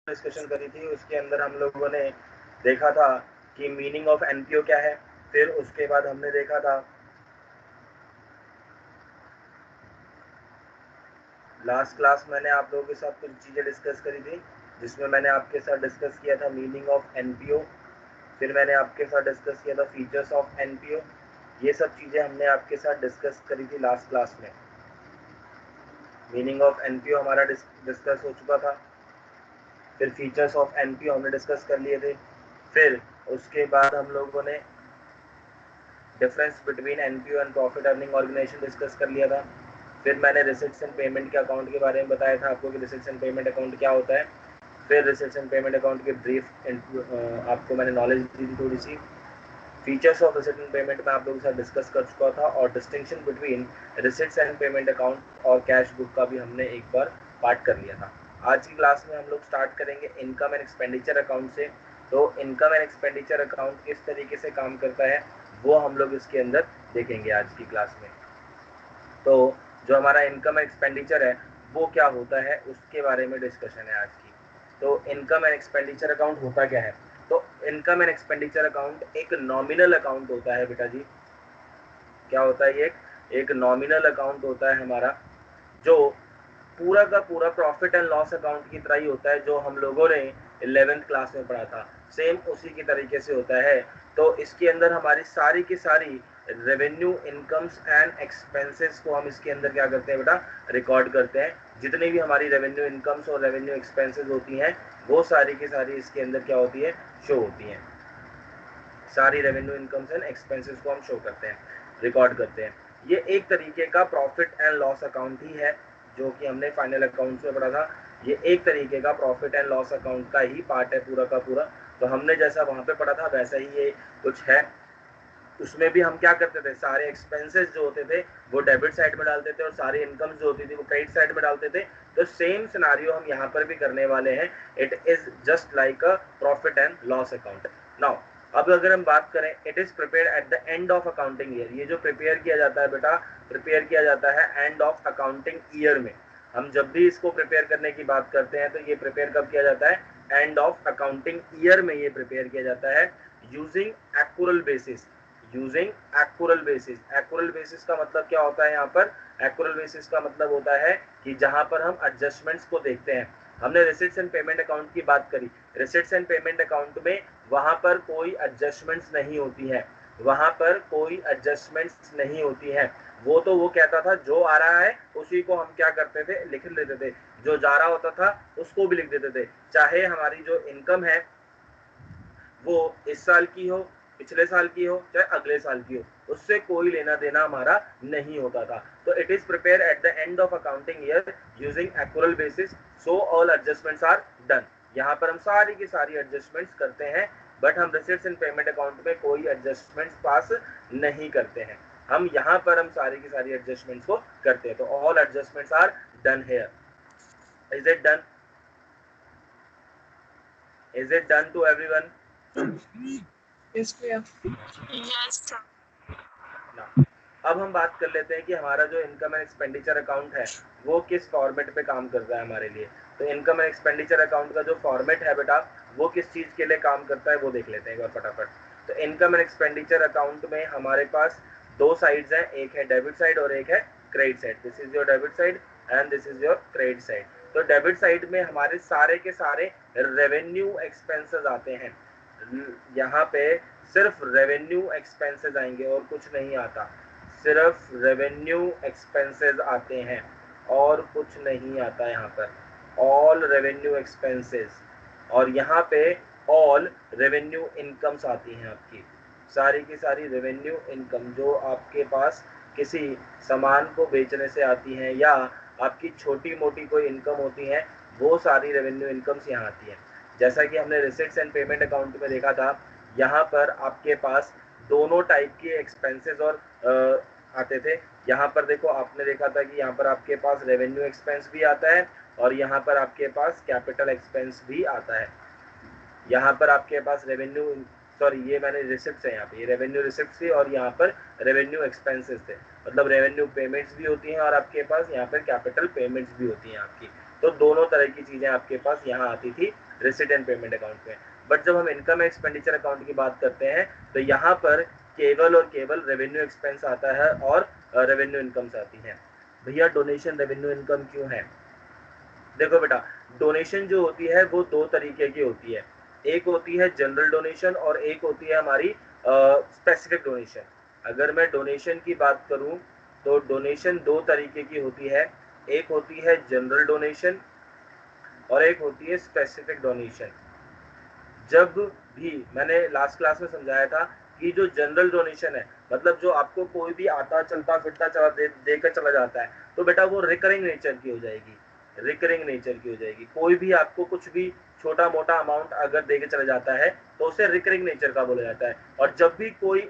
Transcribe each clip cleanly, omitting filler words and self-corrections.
Discussion करी थी उसके अंदर हम लोगों ने देखा था कि मीनिंग ऑफ एनपीओ क्या है। फिर उसके बाद हमने देखा था लास्ट क्लास मैंने आप लोगों के साथ कुछ चीज़ें डिस्कस करी थी, जिसमें मैंने आपके साथ डिस्कस किया था मीनिंग ऑफ एनपीओ। फिर मैंने आपके साथ डिस्कस किया था फीचर्स ऑफ एनपीओ। ये सब चीज़ें हमने आपके साथ डिस्कस करी थी लास्ट क्लास में। मीनिंग ऑफ एनपीओ हमारा डिस्कस हो चुका था। फिर फीचर्स ऑफ एनपीओ हमने डिस्कस कर लिए थे। फिर उसके बाद हम लोगों ने difference between NPO and profit earning organisation discuss कर लिया था। फिर मैंने रिसिप्ट्स एंड पेमेंट के अकाउंट के बारे में बताया था आपको कि रिसिप्ट्स एंड पेमेंट अकाउंट क्या होता है। फिर रिसिप्ट्स एंड पेमेंट अकाउंट के ब्रीफ आपको मैंने नॉलेज दी थी थोड़ी सी। Features of receipt and payment में आप लोगों के साथ डिस्कस कर चुका था, और distinction between receipts and payment account और कैश बुक का भी हमने एक बार पार्ट कर लिया था। आज की क्लास में हम लोग स्टार्ट करेंगे इनकम एंड एक्सपेंडिचर अकाउंट से। तो इनकम एंड एक्सपेंडिचर अकाउंट किस तरीके से काम करता है वो हम लोग इसके अंदर देखेंगे आज की क्लास में। तो जो हमारा इनकम एक्सपेंडिचर है वो क्या होता है उसके बारे में डिस्कशन है आज की। तो इनकम एंड एक्सपेंडिचर अकाउंट होता क्या है? तो इनकम एंड एक्सपेंडिचर अकाउंट एक नॉमिनल अकाउंट होता है बेटा जी। क्या होता है? ये एक नॉमिनल अकाउंट होता है हमारा, जो पूरा का पूरा प्रॉफिट एंड लॉस अकाउंट की तरह ही होता है, जो हम लोगों ने 11th क्लास में पढ़ा था। सेम उसी की तरीके से होता है। तो इसके अंदर हमारी सारी की सारी रेवेन्यू इनकम्स एंड एक्सपेंसेस को हम इसके अंदर क्या करते हैं बेटा? रिकॉर्ड करते हैं। जितनी भी हमारी रेवेन्यू इनकम्स और रेवेन्यू एक्सपेंसेस होती हैं वो सारी की सारी इसके अंदर क्या होती है? शो होती हैं। सारी रेवेन्यू इनकम्स एंड एक्सपेंसेस को हम शो करते हैं, रिकॉर्ड करते हैं। ये एक तरीके का प्रॉफिट एंड लॉस अकाउंट ही है, जो कि हमने फाइनल अकाउंट्स में पढ़ा था। ये एक तरीके का प्रॉफिट एंड लॉस अकाउंट का ही पार्ट है पूरा का पूरा। तो हमने जैसा वहां पे पढ़ा था वैसा ही ये कुछ है। उसमें भी हम क्या करते थे? सारे एक्सपेंसेस जो होते थे वो डेबिट साइड में डालते थे और सारी इनकम्स जो होती थी वो क्रेडिट साइड में डालते थे। तो सेम सिनारियो हम यहाँ पर भी करने वाले हैं। It is just like a profit and loss account. Now अब अगर हम बात करें, it is prepare at the end of accounting year. ये जो प्रिपेयर किया जाता है बेटा, प्रिपेयर किया जाता है एंड ऑफ अकाउंटिंग ईयर में। हम जब भी इसको प्रिपेयर करने की बात करते हैं तो ये प्रिपेयर कब किया जाता है? एंड ऑफ अकाउंटिंग ईयर में ये प्रिपेयर किया जाता है using accrual basis. Using accrual basis. Accrual basis का मतलब क्या होता है? यहाँ पर एक्यूरल बेसिस का मतलब होता है कि जहां पर हम एडजस्टमेंट्स को देखते हैं। हमने रिसिट्स एंड पेमेंट अकाउंट की बात करी। रिसिट्स एंड पेमेंट अकाउंट में वहां पर कोई एडजस्टमेंट्स नहीं होती है। वहां पर कोई एडजस्टमेंट्स नहीं होती है। वो कहता था जो आ रहा है उसी को हम क्या करते थे? लिख लेते थे। जो जा रहा होता था उसको भी लिख देते थे, चाहे हमारी जो इनकम है वो इस साल की हो, पिछले साल की हो, चाहे अगले साल की हो, उससे कोई लेना देना हमारा नहीं होता था। तो it is prepare at the end of accounting year using accrual basis, so all adjustments are done. यहाँ पर हम सारी की सारी एडजस्टमेंट्स करते हैं, बट हम रिसिट्स एंड पेमेंट अकाउंट में कोई एडजस्टमेंट्स पास नहीं करते हैं। हम यहाँ पर हम सारी की सारी एडजस्टमेंट्स को करते हैं। तो all adjustments are done here. Is it done? Is it done to everyone? Yes, भैया। Yes, sir. ना। अब हम बात कर लेते हैं कि हमारा जो इनकम एंड एक्सपेंडिचर अकाउंट है वो किस फॉर्मेट पे काम कर रहा है हमारे लिए। तो इनकम एंड एक्सपेंडिचर अकाउंट का जो फॉर्मेट है बेटा, वो किस चीज के लिए काम करता है वो देख लेते हैं एक बार फटाफट। तो इनकम एंड एक्सपेंडिचर अकाउंट में हमारे पास दो साइड्स हैं, एक है डेबिट साइड और एक है credit side. This is your debit side and this is your credit side. तो डेबिट साइड में हमारे सारे के सारे रेवेन्यू एक्सपेंसेस आते हैं। यहाँ पे सिर्फ रेवेन्यू एक्सपेंसेस आएंगे और कुछ नहीं आता। सिर्फ रेवेन्यू एक्सपेंसेस आते हैं और कुछ नहीं आता यहाँ पर। All revenue expenses. और यहाँ पे ऑल रेवेन्यू इनकम्स आती हैं आपकी। सारी की सारी रेवेन्यू इनकम जो आपके पास किसी सामान को बेचने से आती हैं या आपकी छोटी मोटी कोई इनकम होती है, वो सारी रेवेन्यू इनकम्स यहाँ आती हैं। जैसा कि हमने रिसिट्स एंड पेमेंट अकाउंट में देखा था, यहाँ पर आपके पास दोनों टाइप के एक्सपेंसेस और आते थे। यहाँ पर देखो, आपने देखा था कि यहाँ पर आपके पास रेवेन्यू एक्सपेंस भी आता है और यहाँ पर आपके पास कैपिटल एक्सपेंस भी आता है। यहाँ पर आपके पास रेवेन्यू, सॉरी ये मैंने रिसिप्ट्स है, यहाँ पे ये रेवेन्यू रिसिप्ट्स थी और यहाँ पर रेवेन्यू एक्सपेंसेस थे। मतलब रेवेन्यू पेमेंट्स भी होती हैं और आपके पास यहाँ पर कैपिटल पेमेंट्स भी होती हैं आपकी। तो दोनों तरह की चीजें आपके पास यहाँ आती थी रेसिडेंट पेमेंट अकाउंट में। बट जब हम इनकम एक्सपेंडिचर अकाउंट की बात करते हैं तो यहाँ पर केवल और केवल रेवेन्यू एक्सपेंस आता है और रेवेन्यू इनकम्स आती हैं। भैया डोनेशन रेवेन्यू इनकम क्यों है? देखो बेटा, डोनेशन जो होती है वो दो तरीके की होती है, एक होती है जनरल डोनेशन और एक होती है हमारी स्पेसिफिक डोनेशन। अगर मैं डोनेशन की बात करूं तो डोनेशन दो तरीके की होती है, एक होती है जनरल डोनेशन और एक होती है स्पेसिफिक डोनेशन। जब भी मैंने लास्ट क्लास में समझाया था कि जो जनरल डोनेशन है, मतलब जो आपको कोई भी आता चलता फिरता चला देकर चला जाता है, तो बेटा वो रिकरिंग नेचर की हो जाएगी, रिकरिंग नेचर की हो जाएगी। कोई भी आपको कुछ भी छोटा मोटा अमाउंट अगर देके चला जाता है तो उसे रिकरिंग नेचर का बोला जाता है। और जब भी कोई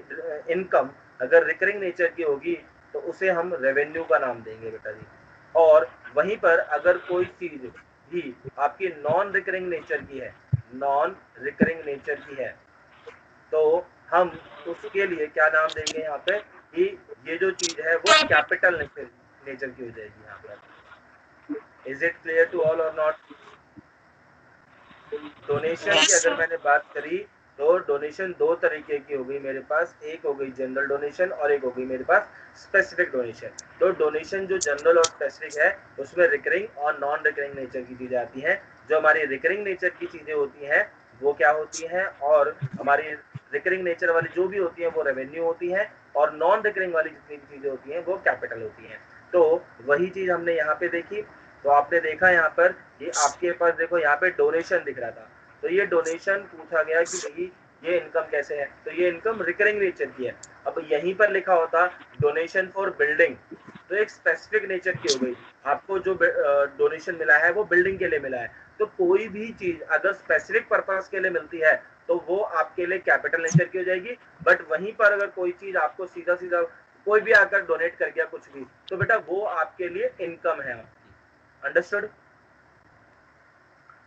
इनकम अगर रिकरिंग नेचर की होगी तो उसे हम रेवेन्यू का नाम देंगे बेटा जी। और वहीं पर अगर कोई चीज भी आपकी नॉन रिकरिंग नेचर की है, नॉन रिकरिंग नेचर की है, तो हम उसके लिए क्या नाम देंगे यहाँ पे कि ये जो चीज है वो कैपिटल नेचर की हो जाएगी यहाँ पर। Is it clear to all or not? Donation की अगर मैंने बात करी तो डोनेशन दो तरीके की हो गई मेरे पास, एक हो गई जनरल डोनेशन और एक हो गई मेरे पास स्पेसिफिक डोनेशन। तो डोनेशन जो जनरल और स्पेसिफिक है उसमें रिकरिंग और नॉन रिकरिंग नेचर की चीजें आती हैं। जो हमारी रिकरिंग नेचर की चीजें होती हैं वो क्या होती हैं, और हमारी रिकरिंग नेचर वाली जो भी होती है वो रेवेन्यू होती है, और नॉन रिकरिंग वाली जितनी भी चीजें होती हैं वो कैपिटल होती हैं। तो वही चीज हमने यहाँ पे देखी। तो आपने देखा यहाँ पर कि आपके पास देखो यहाँ पे डोनेशन दिख रहा था, तो ये डोनेशन पूछा गया कि भाई ये इनकम कैसे है, तो ये इनकम रिकरिंग नेचर की है। अब यहीं पर लिखा होता डोनेशन फॉर बिल्डिंग, तो एक स्पेसिफिक नेचर की हो गई। आपको जो डोनेशन मिला है वो बिल्डिंग के लिए मिला है। तो कोई भी चीज अगर स्पेसिफिक पर्पस के लिए मिलती है तो वो आपके लिए कैपिटल नेचर की हो जाएगी। बट वहीं पर अगर कोई चीज आपको सीधा सीधा कोई भी आकर डोनेट कर गया कुछ भी, तो बेटा वो आपके लिए इनकम है आपकी। अंडरस्टूड?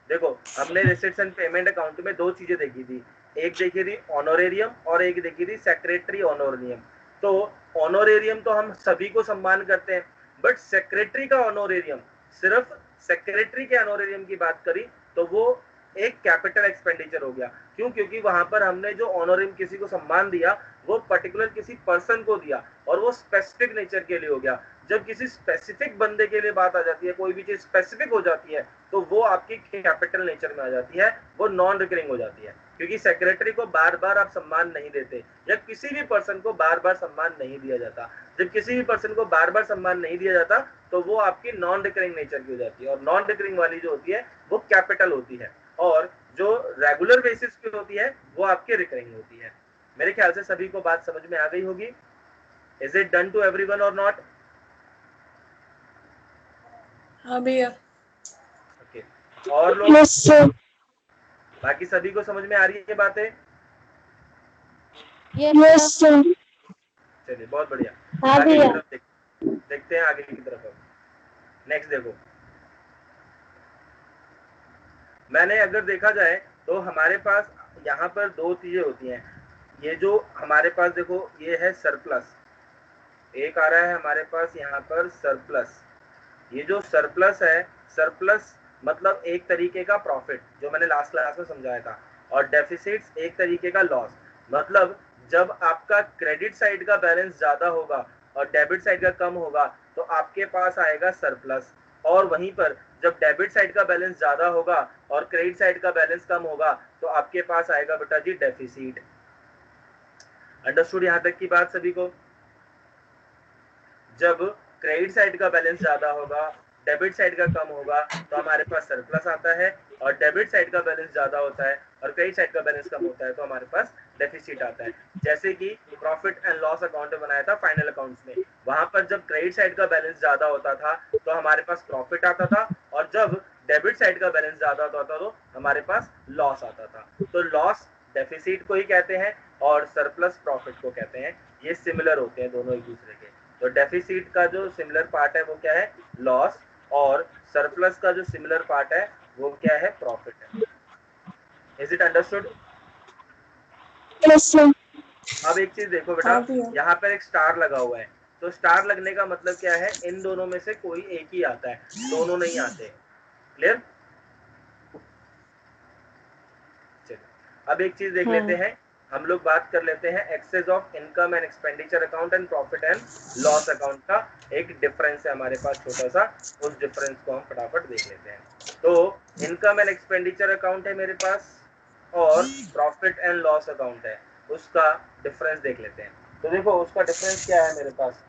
देखो हमने रिसिट्स एंड पेमेंट अकाउंट में दो चीजें देखी थी, एक देखी थी ऑनोरेरियम और एक देखी थी सेक्रेटरी ऑनोरेरियम। तो ऑनोरेरियम तो हम सभी को सम्मान करते हैं, बट सेक्रेटरी का ऑनोरेरियम, सिर्फ सेक्रेटरी के ऑनोरेरियम की बात करी तो वो एक कैपिटल एक्सपेंडिचर हो गया। क्यों? क्योंकि वहां पर हमने जो ऑनोरेरियम किसी को सम्मान दिया वो पर्टिकुलर किसी पर्सन को दिया और वो स्पेसिफिक नेचर के लिए हो गया। जब किसी स्पेसिफिक बंदे के लिए बात आ जाती है, कोई भी चीज स्पेसिफिक हो जाती है, तो वो आपकी कैपिटल नेचर में आ जाती है, वो नॉन रिकरिंग हो जाती है। क्योंकि सेक्रेटरी को बार बार आप सम्मान नहीं देते, या किसी भी पर्सन को बार बार सम्मान नहीं दिया जाता। जब किसी भी पर्सन को बार बार सम्मान नहीं दिया जाता तो वो आपकी नॉन रिकरिंग नेचर की हो जाती है, और नॉन रिकरिंग वाली जो होती है वो कैपिटल होती है, और जो रेगुलर बेसिस की होती है वो आपकी रिकरिंग होती है। मेरे ख्याल से सभी को बात समझ में आ गई होगी। Is it done to everyone or not? हाँ भैया। ओके, और लोग? Yes sir. बाकी सभी को समझ में आ रही है बातें? Yes sir. चलिए बहुत बढ़िया। हाँ आगे की भैया। तरफ देखते हैं, आगे की तरफ अब नेक्स्ट देखो। मैंने अगर देखा जाए तो हमारे पास यहाँ पर दो चीजें होती हैं। ये जो हमारे पास देखो ये है सरप्लस, एक आ रहा है हमारे पास यहाँ पर सरप्लस। ये जो सरप्लस है, सरप्लस मतलब एक तरीके का प्रॉफिट जो मैंने लास्ट क्लास में समझाया था, और डेफिसिट एक तरीके का लॉस। मतलब जब आपका क्रेडिट साइड का बैलेंस ज्यादा होगा और डेबिट साइड का कम होगा तो आपके पास आएगा सरप्लस, और वहीं पर जब डेबिट साइड का बैलेंस ज्यादा होगा और क्रेडिट साइड का बैलेंस कम होगा तो आपके पास आएगा बेटा जी डेफिसिट। अंडरस्टूड यहाँ तक की बात सभी को? जब क्रेडिट साइड का बैलेंस ज्यादा होगा, डेबिट साइड का कम होगा तो हमारे पास सरप्लस आता है, और डेबिट साइड का बैलेंस ज्यादा होता है और क्रेडिट साइड का बैलेंस कम होता है तो हमारे पास डेफिसिट आता है। जैसे कि प्रॉफिट एंड लॉस अकाउंट बनाया था फाइनल अकाउंट्स में, वहां पर जब क्रेडिट साइड का बैलेंस ज्यादा होता था तो हमारे पास प्रॉफिट आता था, और जब डेबिट साइड का बैलेंस ज्यादा होता था तो हमारे पास लॉस आता था। तो लॉस डेफिसिट को ही कहते हैं और सरप्लस प्रॉफिट को कहते हैं। ये सिमिलर होते हैं दोनों एक दूसरे के। तो डेफिसिट का जो सिमिलर पार्ट है वो क्या है? लॉस, और सरप्लस का जो सिमिलर पार्ट है वो क्या है? प्रॉफिट है। Is it understood? Yes sir. अब एक चीज देखो बेटा, हाँ भैया। यहाँ पर एक स्टार लगा हुआ है, तो स्टार लगने का मतलब क्या है? इन दोनों में से कोई एक ही आता है, दोनों नहीं आते। क्लियर? चलिए अब एक चीज देख लेते हैं, हम लोग बात कर लेते हैं excess of income and expenditure account and profit and loss account का एक डिफरेंस है हमारे पास छोटा सा, उस डिफरेंस को हम फटाफट देख लेते हैं। तो इनकम एंड एक्सपेंडिचर अकाउंट है मेरे पास और प्रॉफिट एंड लॉस अकाउंट है, उसका डिफरेंस देख लेते हैं। तो देखो उसका डिफरेंस क्या है मेरे पास।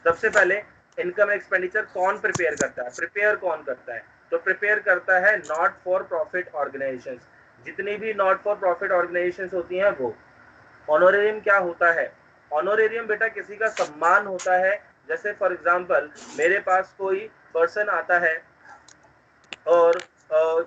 सबसे पहले इनकम एक्सपेंडिचर कौन प्रिपेयर करता है, प्रिपेयर कौन करता है, तो प्रिपेयर करता है नॉट फॉर प्रॉफिट ऑर्गेनाइजेशंस। जितनी भी नॉट फॉर प्रॉफिट ऑर्गेनाइजेशंस होती हैं वो। ऑनोरेरियम क्या होता है, ऑनोरेरियम बेटा किसी का सम्मान होता है। जैसे फॉर एग्जांपल मेरे पास कोई पर्सन आता है और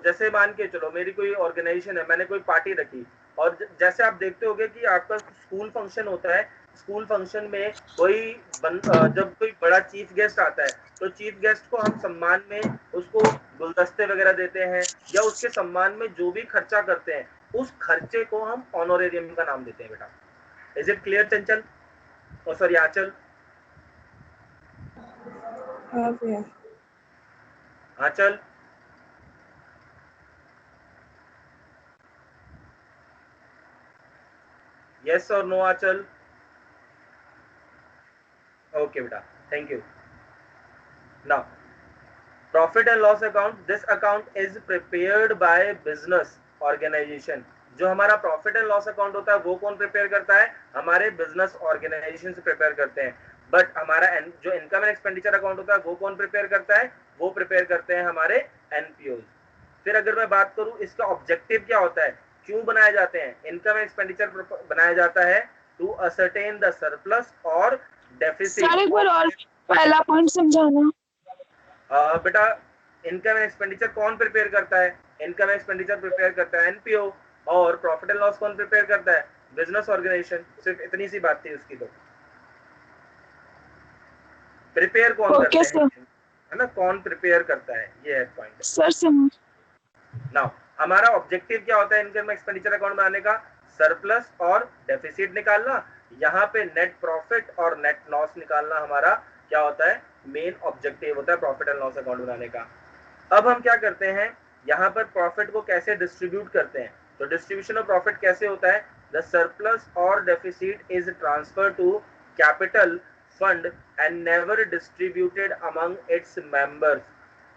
जैसे मान के चलो मेरी कोई ऑर्गेनाइजेशन है, मैंने कोई पार्टी रखी और जैसे आप देखते होंगे कि आपका स्कूल फंक्शन होता है, स्कूल फंक्शन में जब कोई बड़ा चीफ गेस्ट आता है तो चीफ गेस्ट को हम सम्मान में उसको गुलदस्ते वगैरह देते हैं या उसके सम्मान में जो भी खर्चा करते हैं उस खर्चे को हम ऑनोरेरियम का नाम देते हैं बेटा। इज इट क्लियर चंचल और सॉरी आंचल? हाँ भैया। आंचल yes or no Aanchal? okay beta, thank you. Now profit and loss account, this account is prepared by business organization। जो हमारा प्रॉफिट एंड लॉस अकाउंट होता है वो कौन प्रिपेयर करता है, हमारे बिजनेस ऑर्गेनाइजेशन से प्रिपेयर करते हैं। बट हमारा जो इनकम एंड एक्सपेंडिचर अकाउंट होता है वो कौन प्रिपेयर करता है, वो प्रिपेयर करते हैं हमारे एनपीओ। फिर अगर मैं बात करूं इसका ऑब्जेक्टिव क्या होता है, क्यों बनाए जाते हैं, इनकम एक्सपेंडिचर बनाया जाता है to ascertain the surplus or deficit. Sir एक बार और पहला पॉइंट समझाना। बेटा इनकम एंड एक्सपेंडिचर कौन प्रिपेयर करता है, इनकम एक्सपेंडिचर प्रिपेयर करता है एनपीओ और प्रॉफिट एंड लॉस कौन प्रिपेयर करता है, बिजनेस ऑर्गेनाइजेशन। सिर्फ इतनी सी बात थी उसकी। तो प्रिपेयर कौन करते हैं, है ना, कौन प्रिपेयर करता है, ये है पॉइंट सर समझ। नाउ हमारा ऑब्जेक्टिव क्या होता है इनकम एक्सपेंडिचर अकाउंट बनाने का, सरप्लस और डेफिसिट निकालना। यहाँ पे नेट प्रॉफिट और नेट लॉस निकालना हमारा क्या होता है, मेन ऑब्जेक्टिव होता है प्रॉफिट एंड लॉस अकाउंट बनाने का। अब हम क्या करते हैं, यहाँ पर प्रॉफिट को कैसे डिस्ट्रीब्यूट करते हैं, तो डिस्ट्रीब्यूशन ऑफ प्रॉफिट कैसे होता है, the surplus or deficit is transfer to capital fund and never distributed among its members.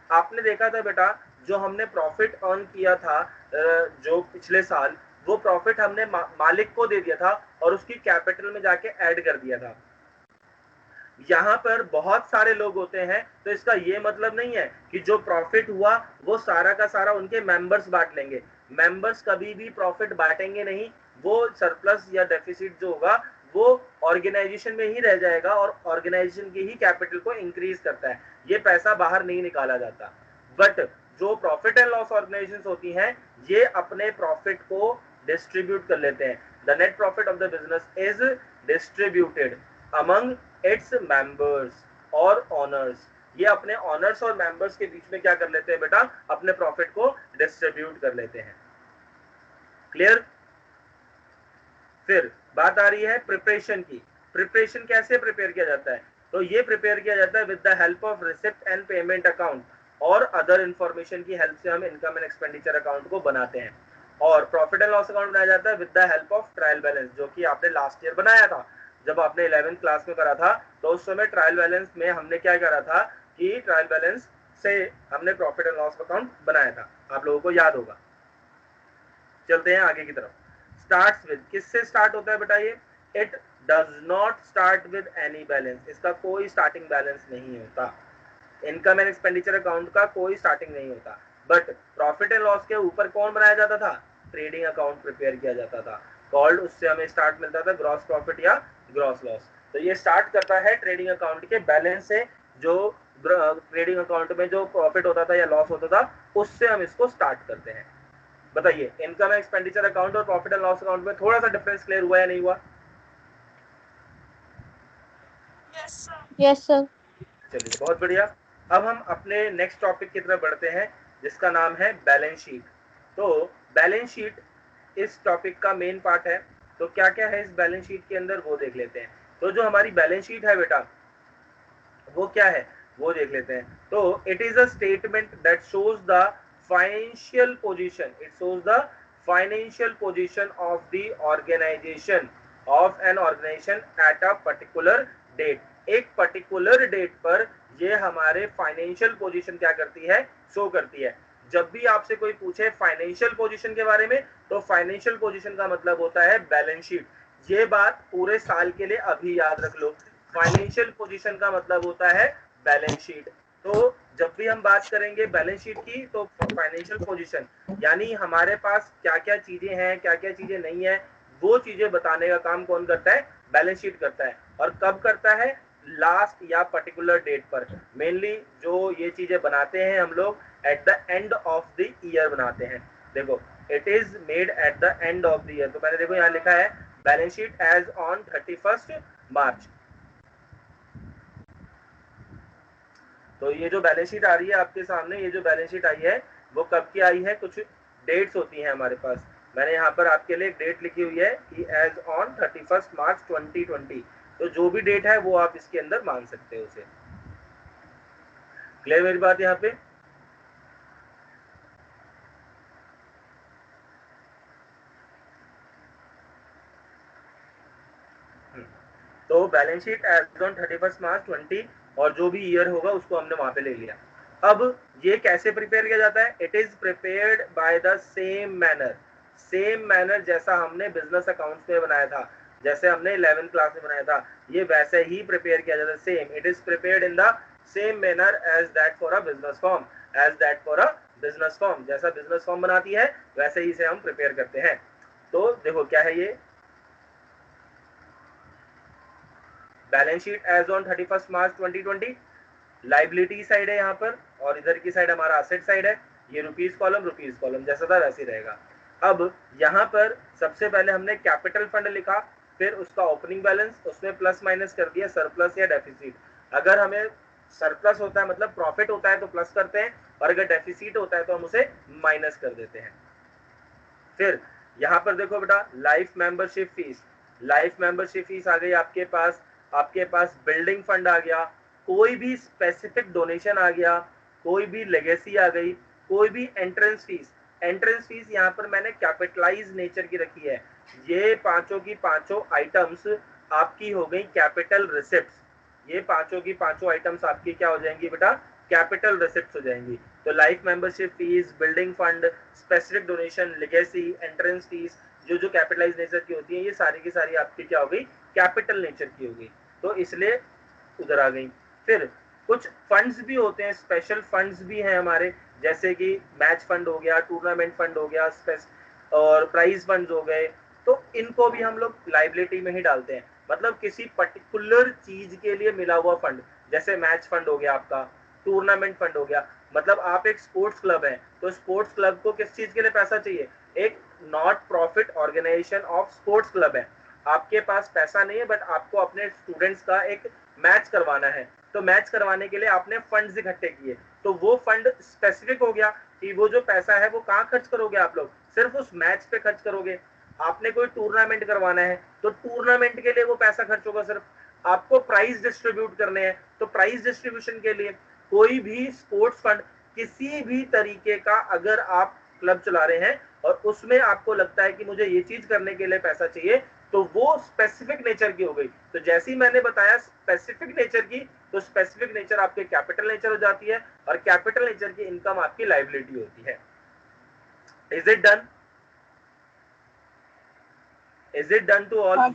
आपने देखा था बेटा जो हमने प्रॉफिट अर्न किया था जो पिछले साल, वो प्रॉफिट हमने मालिक को दे दिया था और उसकी कैपिटल में जाके ऐड कर दिया था। यहाँ पर बहुत सारे लोग होते हैं तो इसका ये मतलब नहीं है कि जो प्रॉफिट हुआ वो सारा का सारा उनके मेंबर्स बांट लेंगे। मेंबर्स कभी भी प्रॉफिट बांटेंगे नहीं, वो सरप्लस या डेफिसिट जो होगा वो ऑर्गेनाइजेशन में ही रह जाएगा और ऑर्गेनाइजेशन की ही कैपिटल को इंक्रीज करता है, ये पैसा बाहर नहीं निकाला जाता। बट जो प्रॉफिट एंड लॉस ऑर्गेनाइजेशंस होती हैं ये अपने प्रॉफिट को डिस्ट्रीब्यूट कर लेते हैं। The net profit of the business is distributed among its members और ऑनर्स। ये अपने ऑनर्स और मेंबर्स के बीच में क्या कर लेते हैं बेटा, अपने प्रॉफिट को डिस्ट्रीब्यूट कर लेते हैं। क्लियर? फिर बात आ रही है प्रिपरेशन की। प्रिपरेशन कैसे प्रिपेयर किया जाता है, तो ये प्रिपेयर किया जाता है with the help of receipt and payment account और अदर इंफॉर्मेशन की हेल्प से हम इनकम एंड एक्सपेंडिचर अकाउंट को बनाते हैं। और प्रॉफिट एंड लॉस अकाउंट बनाया जाता है with the help of trial balance, जो कि आपने लास्ट ईयर बनाया था जब आपने 11th क्लास में करा था। तो उस समय ट्रायल बैलेंस में हमने क्या करा था कि ट्रायल बैलेंस से हमने प्रॉफिट एंड लॉस अकाउंट बनाया था, आप लोगों को याद होगा। चलते हैं आगे की तरफ। स्टार्ट्स विद, किससे स्टार्ट होता है बेटा ये, it does not start with any balance, इसका कोई स्टार्टिंग बैलेंस नहीं होता। इनकम एंड एक्सपेंडिचर अकाउंट का कोई स्टार्टिंग नहीं होता। बट प्रॉफिट एंड लॉस के ऊपर कौन बनाया जाता था, ट्रेडिंग अकाउंट प्रिपेयर किया जाता था कॉल्ड, उससे हमें स्टार्ट मिलता था ग्रॉस प्रॉफिट या ग्रॉस लॉस। तो ये स्टार्ट करता है ट्रेडिंग अकाउंट के बैलेंस से, जो ट्रेडिंग अकाउंट में जो प्रॉफिट होता था या लॉस होता था उससे हम इसको स्टार्ट करते हैं। बताइए इनकम एक्सपेंडिचर अकाउंट और प्रॉफिट एंड लॉस अकाउंट में थोड़ा सा डिफरेंस क्लियर हुआ या नहीं हुआ? Yes sir. चलिए बहुत बढ़िया। अब हम अपने नेक्स्ट टॉपिक की तरफ बढ़ते हैं जिसका नाम है बैलेंस शीट। तो बैलेंस शीट इस टॉपिक का मेन पार्ट है। तो क्या क्या है इस बैलेंस शीट के अंदर वो देख लेते हैं। तो जो हमारी बैलेंस शीट है बेटा वो क्या है वो देख लेते हैं। तो it is a statement that shows the financial position, it shows the financial position of the organisation at a particular date. एक पर्टिकुलर डेट पर ये हमारे फाइनेंशियल पोजीशन क्या करती है, शो करती है। जब भी आपसे कोई पूछे फाइनेंशियल पोजीशन के बारे में, तो फाइनेंशियल पोजीशन का मतलब होता है बैलेंस शीट। ये बात पूरे साल के लिए अभी याद रख लो, फाइनेंशियल पोजीशन का मतलब होता है बैलेंस शीट। तो जब भी हम बात करेंगे बैलेंस शीट की, तो फाइनेंशियल पोजीशन यानी हमारे पास क्या क्या चीजें हैं, क्या क्या चीजें नहीं है, वो चीजें बताने का काम कौन करता है, बैलेंस शीट करता है। और कब करता है, लास्ट या पर्टिकुलर डेट पर। मेनली जो ये चीजें बनाते हैं हम लोग eight the end of the year बनाते हैं। देखो it is made at the end of the year. तो मैंने देखो यहाँ लिखा है बैलेंस शीट एज ऑन 31 मार्च। तो ये जो बैलेंस शीट आ रही है आपके सामने, ये जो बैलेंस शीट आई है वो कब की आई है, कुछ डेट्स होती हैं हमारे पास। मैंने यहाँ पर आपके लिए एक डेट लिखी हुई है कि एज ऑन 31 मार्च 2020। तो जो भी डेट है वो आप इसके अंदर मान सकते हो उसे। क्लियर मेरी बात यहाँ पे? तो बैलेंस शीट एज ऑन 31 मार्च 20 और जो भी ईयर होगा उसको हमने वहां पे ले लिया। अब ये कैसे प्रिपेयर किया जाता है, it is prepared by the same manner जैसा हमने बिजनेस अकाउंट्स में बनाया था, जैसे हमने 11th क्लास में बनाया था, ये वैसे ही प्रिपेयर किया जाता है। Same, it is prepared in the same manner as that for a business form, जैसा बिजनेस फॉर्म बनाती है वैसे ही इसे हम प्रिपेयर करते हैं। तो देखो क्या है ये balance sheet as on 31 March 2020। Liability side है यहाँ पर, और इधर की साइड हमारा असेट साइड है। ये रुपीज कॉलम जैसा था वैसे रहेगा। अब यहाँ पर सबसे पहले हमने कैपिटल फंड लिखा, फिर उसका ओपनिंग बैलेंस, उसमें प्लस माइनस कर दिया सरप्लस या डेफिसिट। अगर हमें सरप्लस होता है मतलब प्रॉफिट होता है तो प्लस करते हैं, और अगर डेफिसिट होता है तो हम उसे माइनस कर देते हैं। फिर यहाँ पर देखो बेटा लाइफ मेंबरशिप फीस आ गई आपके पास बिल्डिंग फंड आ गया, कोई भी स्पेसिफिक डोनेशन आ गया, कोई भी लेगेसी आ गई, कोई भी एंट्रेंस फीस यहाँ पर मैंने कैपिटलाइज नेचर की रखी है। ये पांचों की पांचों आइटम्स आपकी हो गई कैपिटल रिसिप्ट्स। ये पांचों की पांचों आइटम्स आपकी क्या हो जाएंगी बेटा, कैपिटल रिसिप्ट्स हो जाएंगी। तो life membership fees, building fund, specific donation, legacy, entrance fees, जो कैपिटलाइज नेचर की होती है ये सारी की सारी आपकी क्या हो गई, कैपिटल नेचर की हो गई। तो इसलिए उधर आ गई। फिर कुछ फंड्स भी होते हैं, स्पेशल फंड्स भी हैं हमारे, जैसे कि मैच फंड हो गया, टूर्नामेंट फंड हो गया, और प्राइज फंड हो गए। तो इनको भी हम लोग लाइबिलिटी में ही डालते हैं, मतलब किसी पर्टिकुलर चीज के लिए मिला हुआ फंड, जैसे मैच फंड हो गया आपका, टूर्नामेंट फंड हो गया। मतलब आप एक स्पोर्ट्स क्लब है तो स्पोर्ट्स क्लब को किस चीज के लिए पैसा चाहिए, एक not profit organisation of sports club है, आपके पास पैसा नहीं है बट आपको अपने स्टूडेंट्स का एक मैच करवाना है, तो मैच करवाने के लिए आपने फंड्स इकट्ठे किए, तो वो फंड स्पेसिफिक हो गया कि वो जो पैसा है वो कहाँ खर्च करोगे, आप लोग सिर्फ उस मैच पे खर्च करोगे। आपने कोई टूर्नामेंट करवाना है तो टूर्नामेंट के लिए वो पैसा खर्च होगा, सिर्फ आपको प्राइज डिस्ट्रीब्यूट करने हैं तो प्राइज डिस्ट्रीब्यूशन के लिए। कोई भी स्पोर्ट्स फंड किसी भी तरीके का अगर आप क्लब चला रहे हैं और उसमें आपको लगता है कि मुझे ये चीज करने के लिए पैसा चाहिए, तो वो स्पेसिफिक नेचर की हो गई। तो जैसे ही मैंने बताया स्पेसिफिक नेचर की, तो स्पेसिफिक नेचर आपके कैपिटल नेचर हो जाती है, और कैपिटल नेचर की इनकम आपकी लायबिलिटी होती है। Is it done? Is it done to all?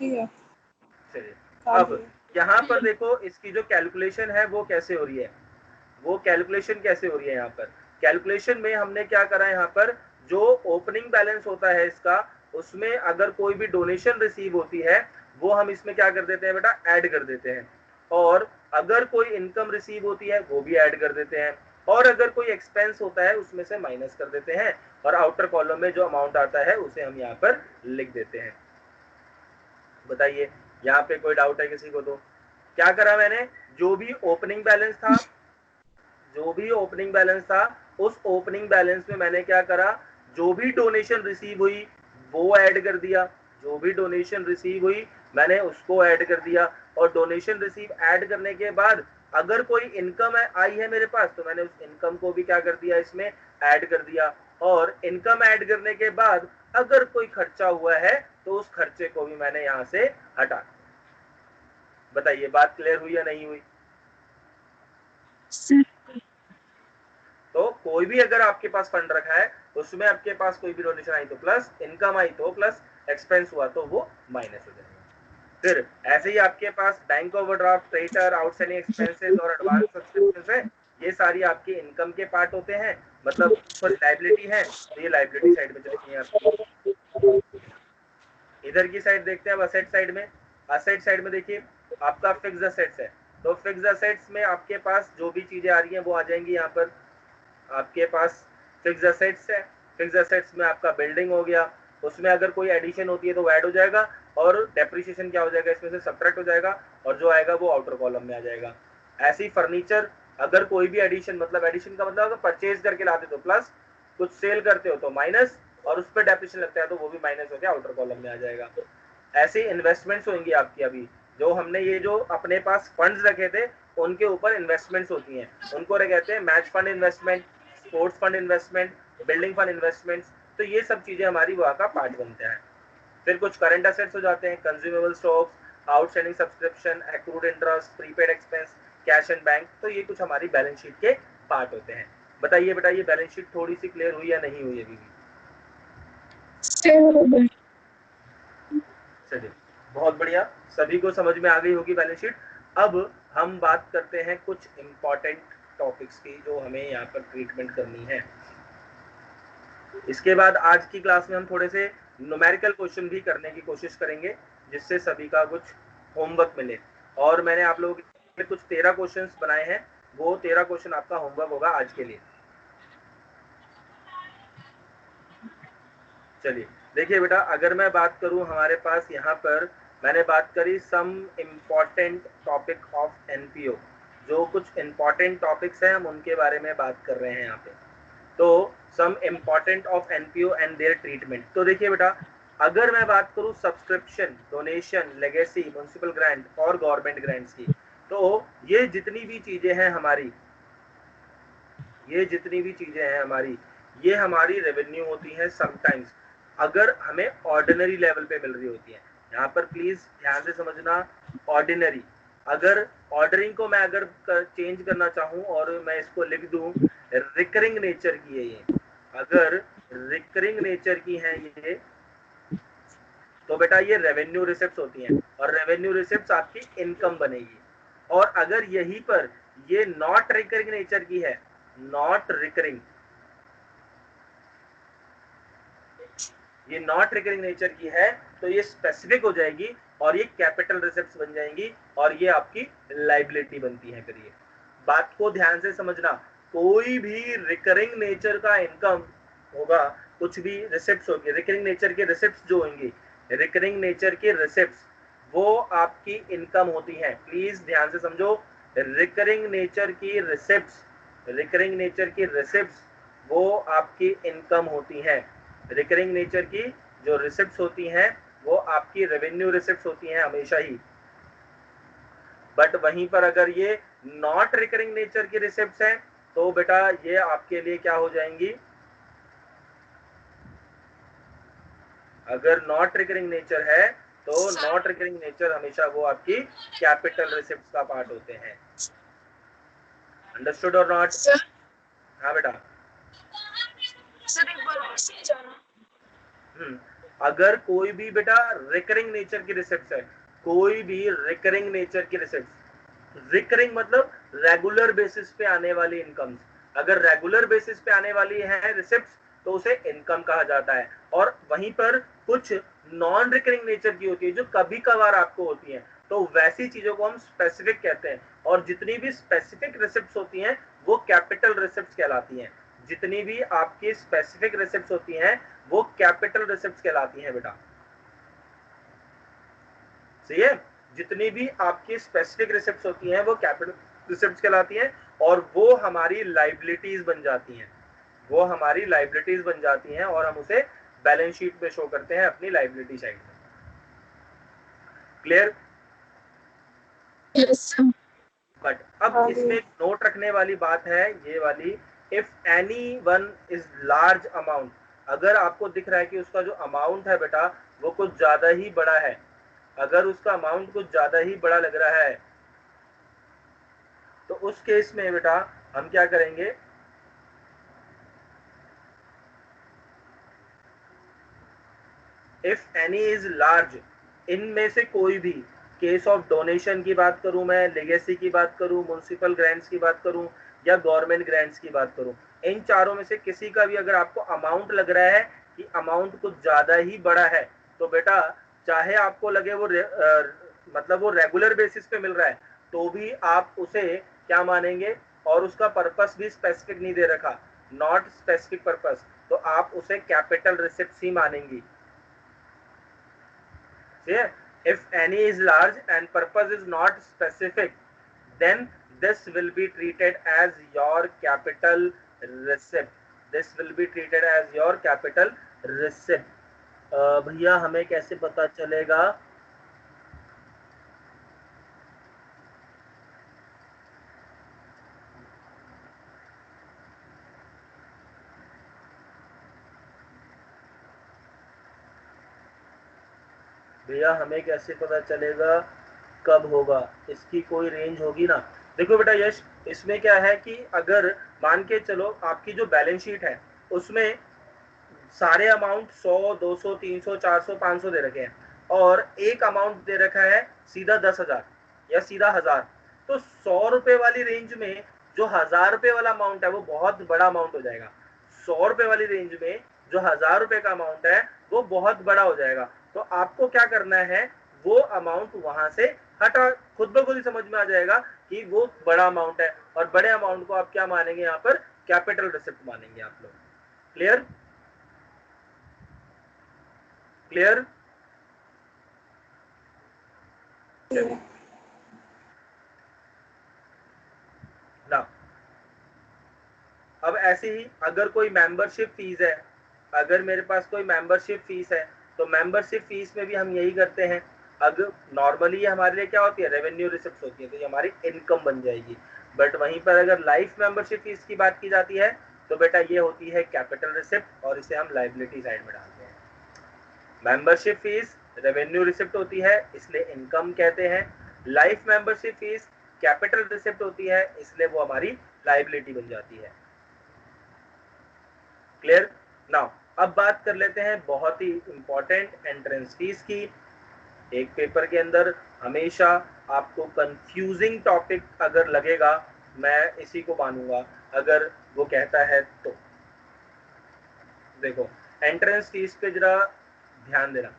चलिए अब यहाँ पर देखो इसकी जो कैलकुलेशन है वो कैसे हो रही है, यहाँ पर कैलकुलेशन में हमने क्या करा है, यहाँ पर जो ओपनिंग बैलेंस होता है इसका, उसमें अगर कोई भी डोनेशन रिसीव होती है वो हम इसमें क्या कर देते हैं बेटा, ऐड कर देते हैं, और अगर कोई इनकम रिसीव होती है वो भी ऐड कर देते हैं, और अगर कोई एक्सपेंस होता है उसमें से माइनस कर देते हैं, और आउटर कॉलम में जो अमाउंट आता है उसे हम यहाँ पर लिख देते हैं। बताइए यहाँ पे कोई डाउट है किसी को? तो क्या करा मैंने, जो भी ओपनिंग बैलेंस था उस ओपनिंग बैलेंस में मैंने क्या करा, जो भी डोनेशन रिसीव हुई वो ऐड कर दिया, जो भी डोनेशन रिसीव हुई मैंने उसको ऐड कर दिया, और डोनेशन रिसीव ऐड करने के बाद अगर कोई इनकम आई है मेरे पास तो मैंने उस इनकम को भी क्या कर दिया, इसमें ऐड कर दिया। और इनकम ऐड करने के बाद अगर कोई खर्चा हुआ है तो उस खर्चे को भी मैंने यहां से हटा। बताइए बात क्लियर हुई या नहीं हुई? तो कोई भी अगर आपके पास फंड रखा है उसमें आपके पास कोई भी डोनेशन आई तो प्लस, इनकम आई तो प्लस, एक्सपेंस हुआ तो वो माइनस हो जाएगा। फिर ऐसे ही आपके पास bank overdraft, creditor, outstanding expenses और एडवांस सब्सक्रिप्शंस है, ये सारी आपकी इनकम के पार्ट होते हैं, मतलब सॉरी लाइबिलिटी है, तो ये लाइबिलिटी साइड में चलेगी आपकी। इधर की साइड देखते हैं अब असेट साइड में। असेट साइड में देखिए आपका फिक्स असेट्स है, तो फिक्स असेट्स में आपके पास जो भी चीजें आ रही हैं वो आ जाएंगी। यहाँ पर आपके पास फिक्स असेट्स है, फिक्स असेट्स में आपका बिल्डिंग हो गया, उसमें अगर कोई एडिशन होती है तो वो ऐड हो जाएगा और डेप्रिसिएशन क्या हो जाएगा इसमें से सब्ट्रैक्ट हो जाएगा और जो आएगा वो आउटर कॉलम में आ जाएगा। ऐसे ही फर्नीचर, अगर कोई भी एडिशन, मतलब एडिशन का मतलब अगर परचेज करके लाते तो प्लस, कुछ सेल करते हो तो माइनस, और उस पर डेप्रिसिएशन लगता है तो वो भी माइनस होकर आउटर कॉलम में आ जाएगा। ऐसे इन्वेस्टमेंट्स होंगी आपकी, अभी जो हमने ये जो अपने पास फंड्स रखे थे उनके ऊपर इन्वेस्टमेंट्स होती हैं, उनको कहते हैं match fund investment, sports fund investment, building fund investments. तो ये सब चीजें हमारी वहाँ का पार्ट बनते हैं। फिर कुछ करंट असेट्स हो जाते हैं, consumable stocks, outstanding subscription, accrued interest, prepaid expense, cash and bank. तो ये कुछ हमारी बैलेंस शीट के पार्ट होते हैं। बताइए बेटा ये बैलेंस शीट थोड़ी सी क्लियर हुई या नहीं हुई अभी भी? चलिए बहुत बढ़िया, सभी को समझ में आ गई होगी बैलेंस शीट। अब हम बात करते हैं कुछ इंपॉर्टेंट टॉपिक्स की जो हमें यहाँ पर ट्रीटमेंट करनी है। इसके बाद आज की क्लास में हम थोड़े से न्यूमेरिकल क्वेश्चन भी करने की कोशिश करेंगे जिससे सभी का कुछ होमवर्क मिले। और मैंने आप लोगों के लिए कुछ 13 क्वेश्चंस बनाए हैं, वो 13 क्वेश्चन आपका होमवर्क होगा आज के लिए। चलिए देखिए बेटा, अगर मैं बात करूं हमारे पास यहाँ पर मैंने बात करी some important topic of NPO, जो कुछ इम्पॉर्टेंट टॉपिक्स हैं हम उनके बारे में बात कर रहे हैं यहाँ पे। तो some important of NPO and their treatment. तो देखिए बेटा, अगर मैं बात करूं subscription, donation, legacy, municipal grant और गवर्नमेंट ग्रांट्स की, तो ये जितनी भी चीजें हैं हमारी, ये जितनी भी चीजें हैं हमारी, ये हमारी रेवेन्यू होती है समटाइम्स, अगर हमें ऑर्डिनरी लेवल पे मिल रही होती है। यहाँ पर प्लीज ध्यान से समझना, ऑर्डिनरी, अगर ऑर्डरिंग को मैं अगर चेंज करना चाहूँ और मैं इसको लिख दूं रिकरिंग नेचर की है ये, अगर रिकरिंग नेचर की है ये, तो बेटा ये रेवेन्यू रिसिप्ट्स होती हैं और रेवेन्यू रिसिप्ट्स आपकी इनकम बनेगी। और अगर यहीं पर ये नॉट रिकरिंग नेचर की है, नॉट रिकरिंग, ये नॉट रिकरिंग नेचर की है, तो ये स्पेसिफिक हो जाएगी और ये कैपिटल रिसिप्ट्स बन जाएंगी और ये आपकी लाइबिलिटी बनती है। फिर ये बात को ध्यान से समझना, कोई भी रिकरिंग नेचर का इनकम होगा, कुछ भी रिसिप्ट्स होगी, रिकरिंग नेचर के रिसिप्ट्स जो होंगी, रिकरिंग नेचर के रिसिप्ट्स वो आपकी इनकम होती हैं। प्लीज ध्यान से समझो, रिकरिंग नेचर की रिसिप्ट्स, रिकरिंग नेचर की रिसिप्ट्स वो आपकी इनकम होती हैं। रिकरिंग नेचर की जो रिसिप्ट्स होती हैं वो आपकी रेवेन्यू रिसिप्ट्स होती हैं हमेशा ही। बट वहीं पर अगर ये नॉट रिकरिंग नेचर की रिसिप्ट्स हैं तो बेटा ये आपके लिए क्या हो जाएंगी, अगर नॉट रिकरिंग नेचर है तो नॉट रिकरिंग नेचर हमेशा वो आपकी कैपिटल रिसिप्ट्स का पार्ट होते हैं। अंडरस्टूड और नॉट? हाँ बेटा। अगर कोई भी बेटा रिकरिंग नेचर की रिसिप्ट्स है, कोई भी रिकरिंग नेचर की रिसिप्ट्स, रिकरिंग मतलब रेगुलर बेसिस पे आने वाली इनकम, अगर रेगुलर बेसिस पे आने वाली है रिसिप्ट्स तो उसे इनकम कहा जाता है। और वहीं पर कुछ नॉन रिकरिंग नेचर की होती है जो कभी कभार आपको होती है, तो वैसी चीजों को हम स्पेसिफिक कहते हैं। और जितनी भी स्पेसिफिक रिसिप्ट्स होती हैं वो कैपिटल रिसिप्ट्स कहलाती हैं। जितनी भी आपकी स्पेसिफिक रिसिप्ट्स होती हैं वो कैपिटल रिसिप्ट्स कहलाती हैं बेटा। सही है, जितनी भी आपकी स्पेसिफिक रिसिप्ट्स होती हैं वो कैपिटल रिसिप्ट्स कहलाती हैं और वो हमारी लाइबिलिटीज बन जाती हैं, वो हमारी लाइबिलिटीज बन जाती हैं और हम उसे बैलेंस शीट पे शो करते हैं अपनी लाइबिलिटी साइड में। क्लियर? Yes sir. बट अब इसमें नोट रखने वाली बात है ये वाली, if any one is large amount, अगर आपको दिख रहा है कि उसका जो अमाउंट है बेटा वो कुछ ज्यादा ही बड़ा है, अगर उसका अमाउंट कुछ ज्यादा ही बड़ा लग रहा है, तो उस केस में बेटा हम क्या करेंगे, इफ एनी इज लार्ज, इनमें से कोई भी, केस ऑफ डोनेशन की बात करूं मैं, लेगेसी की बात करूं, म्युनिसिपल ग्रांट्स की बात करूं या गवर्नमेंट ग्रांट्स की बात करूं, इन चारों में से किसी का भी अगर आपको अमाउंट लग रहा है कि अमाउंट कुछ ज्यादा ही बड़ा है, तो बेटा चाहे आपको लगे वो मतलब वो रेगुलर बेसिस पे मिल रहा है, तो भी आप उसे क्या मानेंगे, और उसका पर्पस भी स्पेसिफिक नहीं दे रखा, नॉट स्पेसिफिक पर्पस, तो आप उसे कैपिटल रिसिप्ट ही मानेंगी। If any is large and purpose is not specific, then this will be treated as your capital receipt. This will be treated as your capital receipt. भैया हमें कैसे पता चलेगा, भैया हमें कैसे पता चलेगा कब होगा, इसकी कोई रेंज होगी ना। देखो बेटा यश, इसमें क्या है कि अगर मान के चलो आपकी जो बैलेंस शीट है उसमें सारे अमाउंट 100, 200, 300, 400, 500 दे रखे हैं, और एक अमाउंट दे रखा है सीधा 10,000 या सीधा 1000, तो 100 रुपए वाली रेंज में जो 1000 रुपए वाला अमाउंट है वो बहुत बड़ा अमाउंट हो जाएगा, 100 रुपए वाली रेंज में जो 1000 रुपए का अमाउंट है वो बहुत बड़ा हो जाएगा। तो आपको क्या करना है, वो अमाउंट वहां से हटा, खुद ब खुद ही समझ में आ जाएगा कि वो बड़ा अमाउंट है, और बड़े अमाउंट को आप क्या मानेंगे, यहाँ पर कैपिटल रिसिप्ट मानेंगे आप लोग। Clear clear? ना अब ऐसे ही अगर कोई मेंबरशिप फीस है, अगर मेरे पास कोई मेंबरशिप फीस है, तो मेंबरशिप फीस में भी हम यही करते हैं, अगर नॉर्मली ये हमारे लिए क्या होती है, रेवेन्यू रिसिप्ट होती है, तो ये हमारी इनकम बन जाएगी। बट वहीं पर अगर लाइफ मेंबरशिप फीस की बात की जाती है तो बेटा ये होती है कैपिटल रिसिप्ट, और इसे हम लाइबिलिटी साइड में डालते हैं। मेंबरशिप फीस रेवेन्यू रिसिप्ट होती है इसलिए इनकम कहते हैं, life membership fees capital receipt होती है इसलिए वो हमारी लाइबिलिटी बन जाती है। क्लियर? नाउ अब बात कर लेते हैं बहुत ही इंपॉर्टेंट एंट्रेंस फीस की। एक पेपर के अंदर हमेशा आपको कंफ्यूजिंग टॉपिक अगर लगेगा, मैं इसी को मानूंगा अगर वो कहता है तो। देखो एंट्रेंस फीस पे जरा ध्यान देना,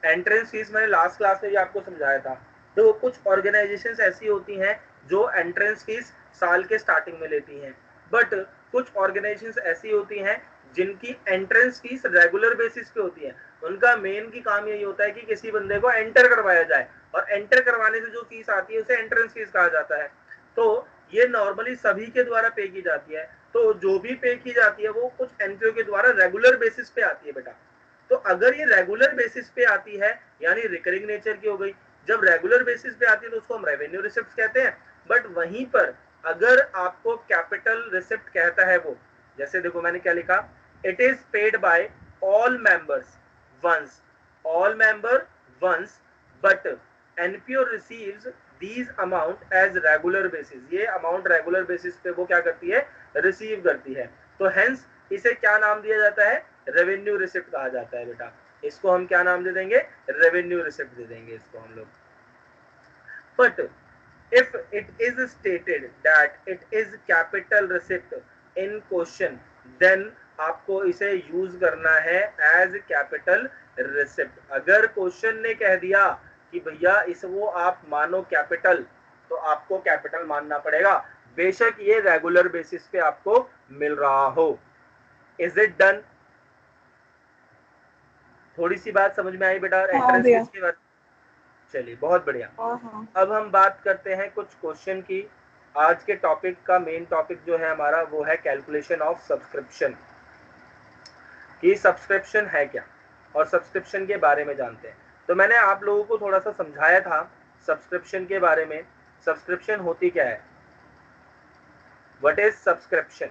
एंट्रेंस फीस मैंने लास्ट क्लास में भी आपको समझाया था। तो कुछ ऑर्गेनाइजेशंस ऐसी होती हैं जो एंट्रेंस फीस साल के स्टार्टिंग में लेती हैं, बट कुछ ऑर्गेनाइजेशंस ऐसी होती हैं जिनकी एंट्रेंस फीस रेगुलर बेसिस पे होती है। उनका मेन की काम यही होता है कि किसी बंदे को एंटर करवाया जाए, और एंटर करवाने से जो फीस आती है उसे एंट्रेंस फीस कहा जाता है। तो ये नॉर्मली सभी के द्वारा पे की जाती है, तो जो भी पे की जाती है वो कुछ एनपीओ के द्वारा रेगुलर बेसिस पे आती है बेटा। तो अगर ये रेगुलर बेसिस पे आती है यानी रिकरिंग नेचर की हो गई, जब रेगुलर बेसिस पे आती है तो उसको हम रेवेन्यू रिसिप्ट कहते हैं। बट वहीं पर अगर आपको कैपिटल रिसिप्ट कहता है वो, जैसे देखो मैंने क्या लिखा, it is paid by all members once, all member once, but NPO receives these amount as regular basis, ये अमाउंट रेगुलर बेसिस पे वो क्या करती है, रिसीव करती है। तो हेंस इसे क्या नाम दिया जाता है, रेवेन्यू रिसिप्ट कहा जाता है बेटा। इसको हम क्या नाम दे देंगे, रेवेन्यू रिसिप्ट दे देंगे इसको हम लोग। But if it is stated that it is capital receipt in question, then आपको इसे यूज करना है एज कैपिटल रिसिप्ट। अगर क्वेश्चन ने कह दिया कि भैया इस वो आप मानो कैपिटल, तो आपको कैपिटल मानना पड़ेगा, बेशक ये रेगुलर बेसिस पे आपको मिल रहा हो। Is it done? थोड़ी सी बात समझ में आई बेटा एंट्रेंस फीस की बात? चलिए बहुत बढ़िया। अब हम बात करते हैं कुछ क्वेश्चन की। आज के टॉपिक का मेन टॉपिक जो है हमारा वो है कैलकुलेशन ऑफ सब्सक्रिप्शन, कि सब्सक्रिप्शन है क्या और सब्सक्रिप्शन के बारे में जानते हैं। तो मैंने आप लोगों को थोड़ा सा समझाया था सब्सक्रिप्शन के बारे में, सब्सक्रिप्शन होती क्या है। What is subscription?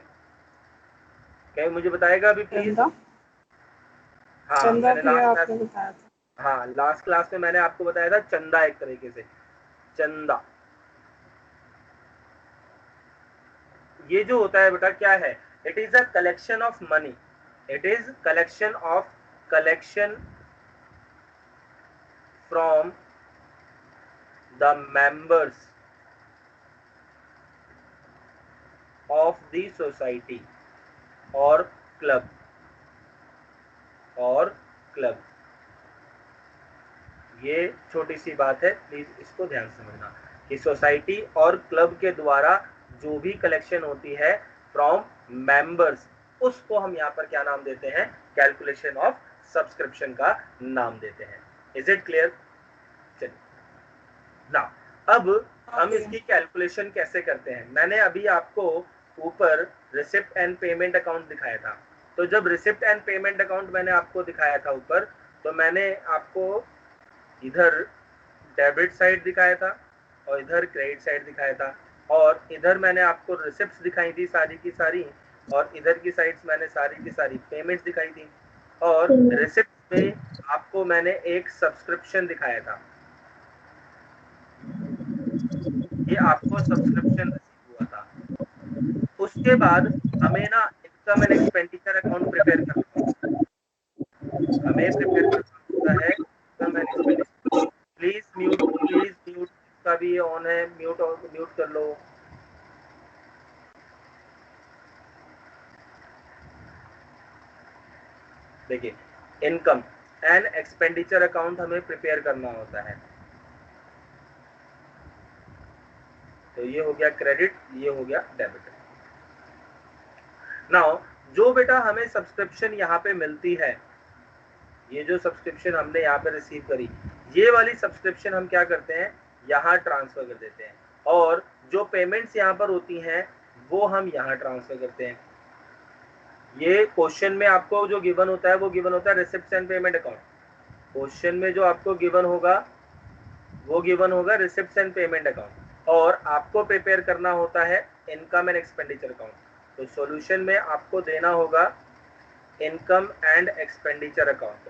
क्या मुझे बताएगा अभी प्लीज? हाँ चंदा मैंने भी लास्ट आपने क्लास, बताया था। हाँ लास्ट क्लास में मैंने आपको बताया था चंदा, एक तरीके से चंदा। ये जो होता है बेटा क्या है? It is a collection of money, it is collection from the members of the society और क्लब ये छोटी सी बात है, प्लीज इसको ध्यान से समझना कि सोसाइटी और क्लब के द्वारा जो भी कलेक्शन होती है फ्रॉम मेंबर्स, उसको हम यहाँ पर क्या नाम देते हैं? कैलकुलेशन ऑफ सब्सक्रिप्शन का नाम देते हैं। Is it clear? चलिए ना, अब हम इसकी कैलकुलेशन कैसे करते हैं? मैंने अभी आपको ऊपर रिसिप्ट एंड पेमेंट अकाउंट दिखाया था। तो जब रिसिप्ट एंड पेमेंट अकाउंट मैंने आपको दिखाया था ऊपर, तो मैंने आपको इधर डेबिट साइड दिखाया था और इधर क्रेडिट साइड दिखाया था, और इधर मैंने आपको रिसिप्ट्स दिखाई थी सारी की सारी, और इधर की साइड्स मैंने सारी की सारी पेमेंट्स दिखाई थी। और रिसिप्ट में आपको मैंने एक सब्सक्रिप्शन दिखाया था, ये आपको सब्सक्रिप्शन रिसीव हुआ था। उसके बाद हमें ना income and expenditure account prepare करना होता है, हमें प्रिपेयर करना होता है income and expenditure. Please mute का भी ऑन है, म्यूट कर लो। देखिए, इनकम एंड एक्सपेंडिचर अकाउंट हमें प्रिपेयर करना होता है। तो ये हो गया क्रेडिट, ये हो गया डेबिट। नाउ जो बेटा हमें सब्सक्रिप्शन यहाँ पे मिलती है, ये जो सब्सक्रिप्शन हमने यहाँ पे रिसीव करी, ये वाली सब्सक्रिप्शन हम क्या करते हैं? यहाँ ट्रांसफर कर देते हैं, और जो पेमेंट्स यहाँ पर होती हैं वो हम यहाँ ट्रांसफर करते हैं। ये क्वेश्चन में आपको जो गिवन होता है वो गिवन होता है receipt and payment account. Question में जो आपको गिवन होगा वो गिवन होगा रिसिप्ट एंड पेमेंट अकाउंट, और आपको प्रिपेयर करना होता है इनकम एंड एक्सपेंडिचर अकाउंट। तो सॉल्यूशन में आपको देना होगा इनकम एंड एक्सपेंडिचर अकाउंट।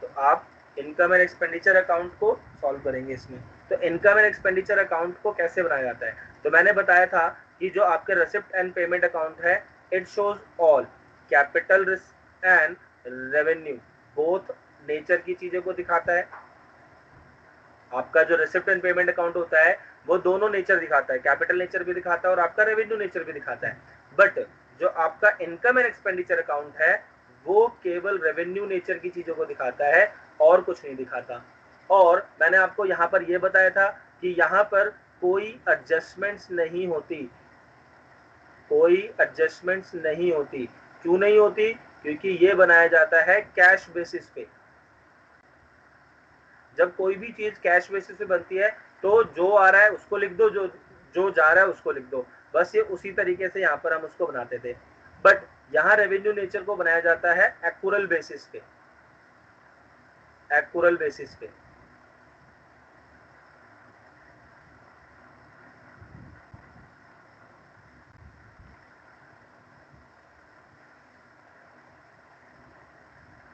तो आप इनकम एंड एक्सपेंडिचर अकाउंट को सॉल्व करेंगे इसमें। तो इनकम एंड एक्सपेंडिचर अकाउंट को कैसे बनाया जाता है? तो मैंने बताया था कि जो आपके रिसिप्ट एंड पेमेंट अकाउंट है, it shows all capital and revenue, both nature की चीजों को दिखाता है। आपका जो रिसिप्ट एंड पेमेंट अकाउंट होता है वो दोनों नेचर दिखाता है, कैपिटल नेचर भी दिखाता है और आपका रेवेन्यू नेचर भी दिखाता है। बट जो आपका इनकम एंड एक्सपेंडिचर अकाउंट है वो केवल रेवेन्यू नेचर की चीजों को दिखाता है और कुछ नहीं दिखाता। और मैंने आपको यहाँ पर यह बताया था कि यहाँ पर कोई एडजस्टमेंट्स नहीं होती, कोई एडजस्टमेंट्स नहीं होती। क्यों नहीं होती? क्योंकि ये बनाया जाता है कैश बेसिस पे। जब कोई भी चीज कैश बेसिस पे बनती है तो जो आ रहा है उसको लिख दो, जो जा रहा है उसको लिख दो, बस ये उसी तरीके से यहाँ पर हम उसको बनाते थे। बट यहाँ रेवेन्यू नेचर को बनाया जाता है एक्यूरल बेसिस पे, एक्यूरल बेसिस पे।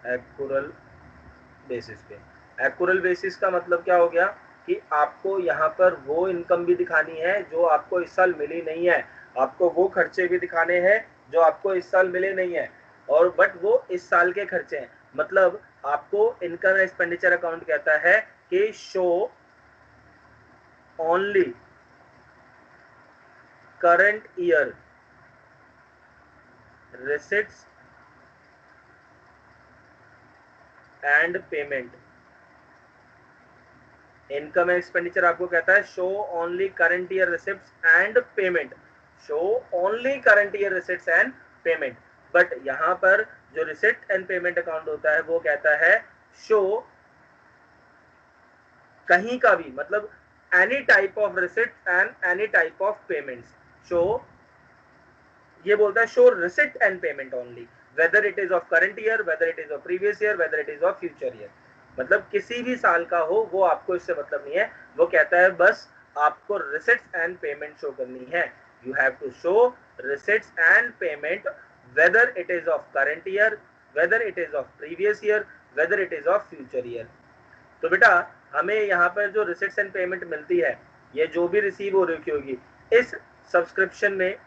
एक्यूरल बेसिस पे, एक्यूरल बेसिस का मतलब क्या हो गया कि आपको यहाँ पर वो इनकम भी दिखानी है जो आपको इस साल मिली नहीं है, आपको वो खर्चे भी दिखाने हैं जो आपको इस साल मिले नहीं है, और बट वो इस साल के खर्चे हैं। मतलब आपको इनकम एक्सपेंडिचर अकाउंट कहता है कि show only current year receipts and payment. Income expenditure आपको कहता है show only current year receipts and payment, show only current year receipts and payment. But यहाँ पर जो रिसिप्ट एंड पेमेंट अकाउंट होता है वो कहता है शो कहीं का भी, मतलब any type of receipt and any type of payments. Show, ये बोलता है show receipt and payment only, whether it is of current year, whether it is of previous year, whether it is of future year. मतलब किसी भी साल का हो वो आपको इससे मतलब नहीं है, वो कहता है बस आपको रिसिप्ट एंड पेमेंट शो करनी है। You have to show receipts and payment, whether it is of current year, whether it is of previous year, whether it is of future year. तो बेटा हमें यहाँ पर जो रिसिट्स एंड पेमेंट मिलती है, ये जो भी रिसीव हो रखी होगी इस सब्सक्रिप्शन में,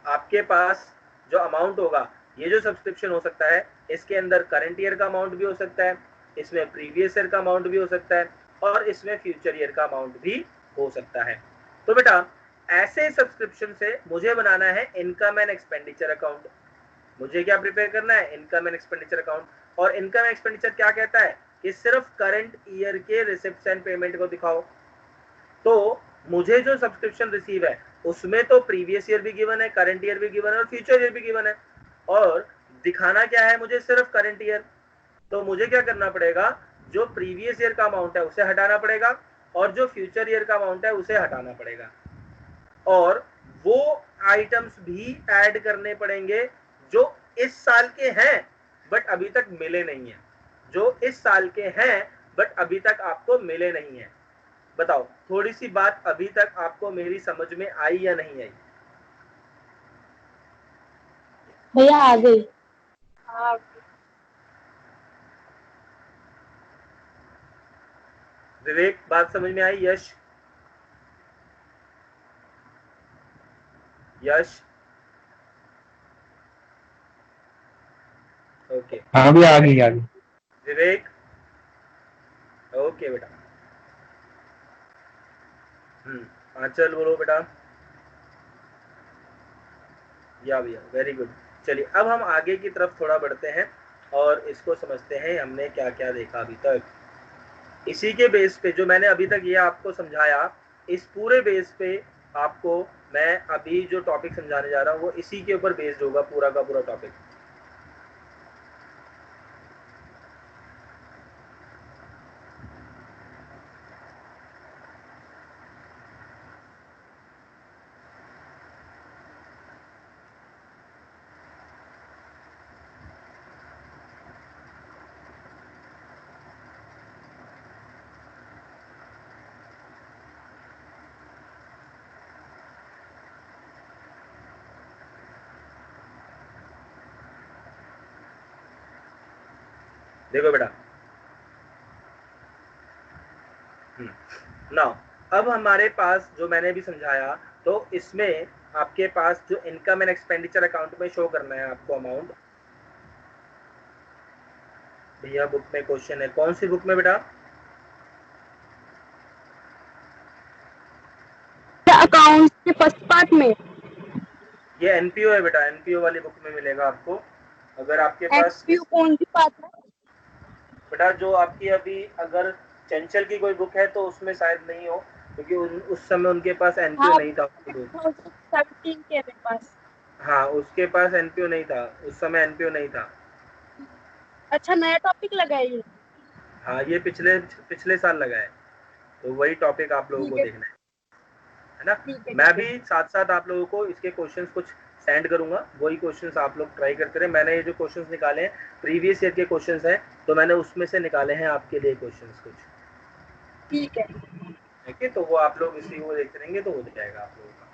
आपके पास जो अमाउंट होगा, ये जो सब्सक्रिप्शन हो सकता है इसके अंदर करंट ईयर का अमाउंट भी हो सकता है, इसमें प्रीवियस ईयर का अमाउंट भी हो सकता है, और इसमें फ्यूचर ईयर का अमाउंट भी हो सकता है. तो बेटा ऐसे सब्सक्रिप्शन से मुझे बनाना है इनकम एंड एक्सपेंडिचर अकाउंट. मुझे क्या प्रिपेयर करना है? Income and expenditure account. और इनकम एंड एक्सपेंडिचर क्या कहता है कि सिर्फ करंट ईयर के रिसिप्ट्स एंड पेमेंट को दिखाओ. तो मुझे जो सब्सक्रिप्शन रिसीव है उसमें तो प्रीवियस ईयर भी गिवन है, करंट ईयर भी गिवन है और फ्यूचर ईयर भी गिवन है, और दिखाना क्या है मुझे? सिर्फ करंट ईयर. तो मुझे क्या करना पड़ेगा? जो प्रीवियस ईयर का अमाउंट है उसे हटाना पड़ेगा और जो फ्यूचर ईयर का अमाउंट है उसे हटाना पड़ेगा, और वो आइटम्स भी ऐड करने पड़ेंगे जो इस साल के हैं बट अभी तक मिले नहीं है, जो इस साल के हैं बट अभी तक आपको मिले नहीं है. बताओ थोड़ी सी बात अभी तक आपको मेरी समझ में आई या नहीं आई? भैया आ गई. विवेक बात समझ में आई? यश, यश, ओके. हाँ भी आ गई. विवेक, ओके बेटा. आंचल बोलो बेटा. या भैया, वेरी गुड. चलिए अब हम आगे की तरफ थोड़ा बढ़ते हैं और इसको समझते हैं हमने क्या क्या देखा अभी तक. इसी के बेस पे जो मैंने अभी तक ये आपको समझाया, इस पूरे बेस पे आपको मैं अभी जो टॉपिक समझाने जा रहा हूँ वो इसी के ऊपर बेस्ड होगा, पूरा का पूरा टॉपिक. देखो बेटा, नाउ अब हमारे पास जो मैंने भी समझाया, तो इसमें आपके पास जो इनकम एंड एक्सपेंडिचर अकाउंट में शो करना है आपको अमाउंट. भैया बुक में क्वेश्चन है, कौन सी बुक में बेटा? अकाउंट के फर्स्ट पार्ट में. ये एनपीओ है बेटा, एनपीओ वाली बुक में मिलेगा आपको. अगर आपके पास एनपीओ कौन सी पार्ट है? बेटा जो आपकी अभी अगर चंचल की कोई बुक है तो उसमें शायद नहीं हो, क्योंकि उस समय उनके पास एनपीओ नहीं था. 2017 के मेरे पास. हाँ उसके पास एनपीओ नहीं था, उस समय एनपीओ नहीं था. अच्छा नया टॉपिक लगा है ये? हाँ ये पिछले साल लगा है, तो वही टॉपिक आप लोगों को देखना है ना. मैं भी साथ साथ आप लोगों को इसके क्वेश्चंस कुछ सेंड करूंगा, वही क्वेश्चंस आप लोग ट्राई करते रहे. मैंने ये जो क्वेश्चंस निकाले हैं प्रीवियस ईयर के क्वेश्चंस हैं, तो मैंने उसमें से निकाले हैं आपके लिए क्वेश्चंस कुछ. ठीक है. ठीक है, तो वो आप लोग इसी को देखते रहेंगे तो हो जाएगा आप लोगों का.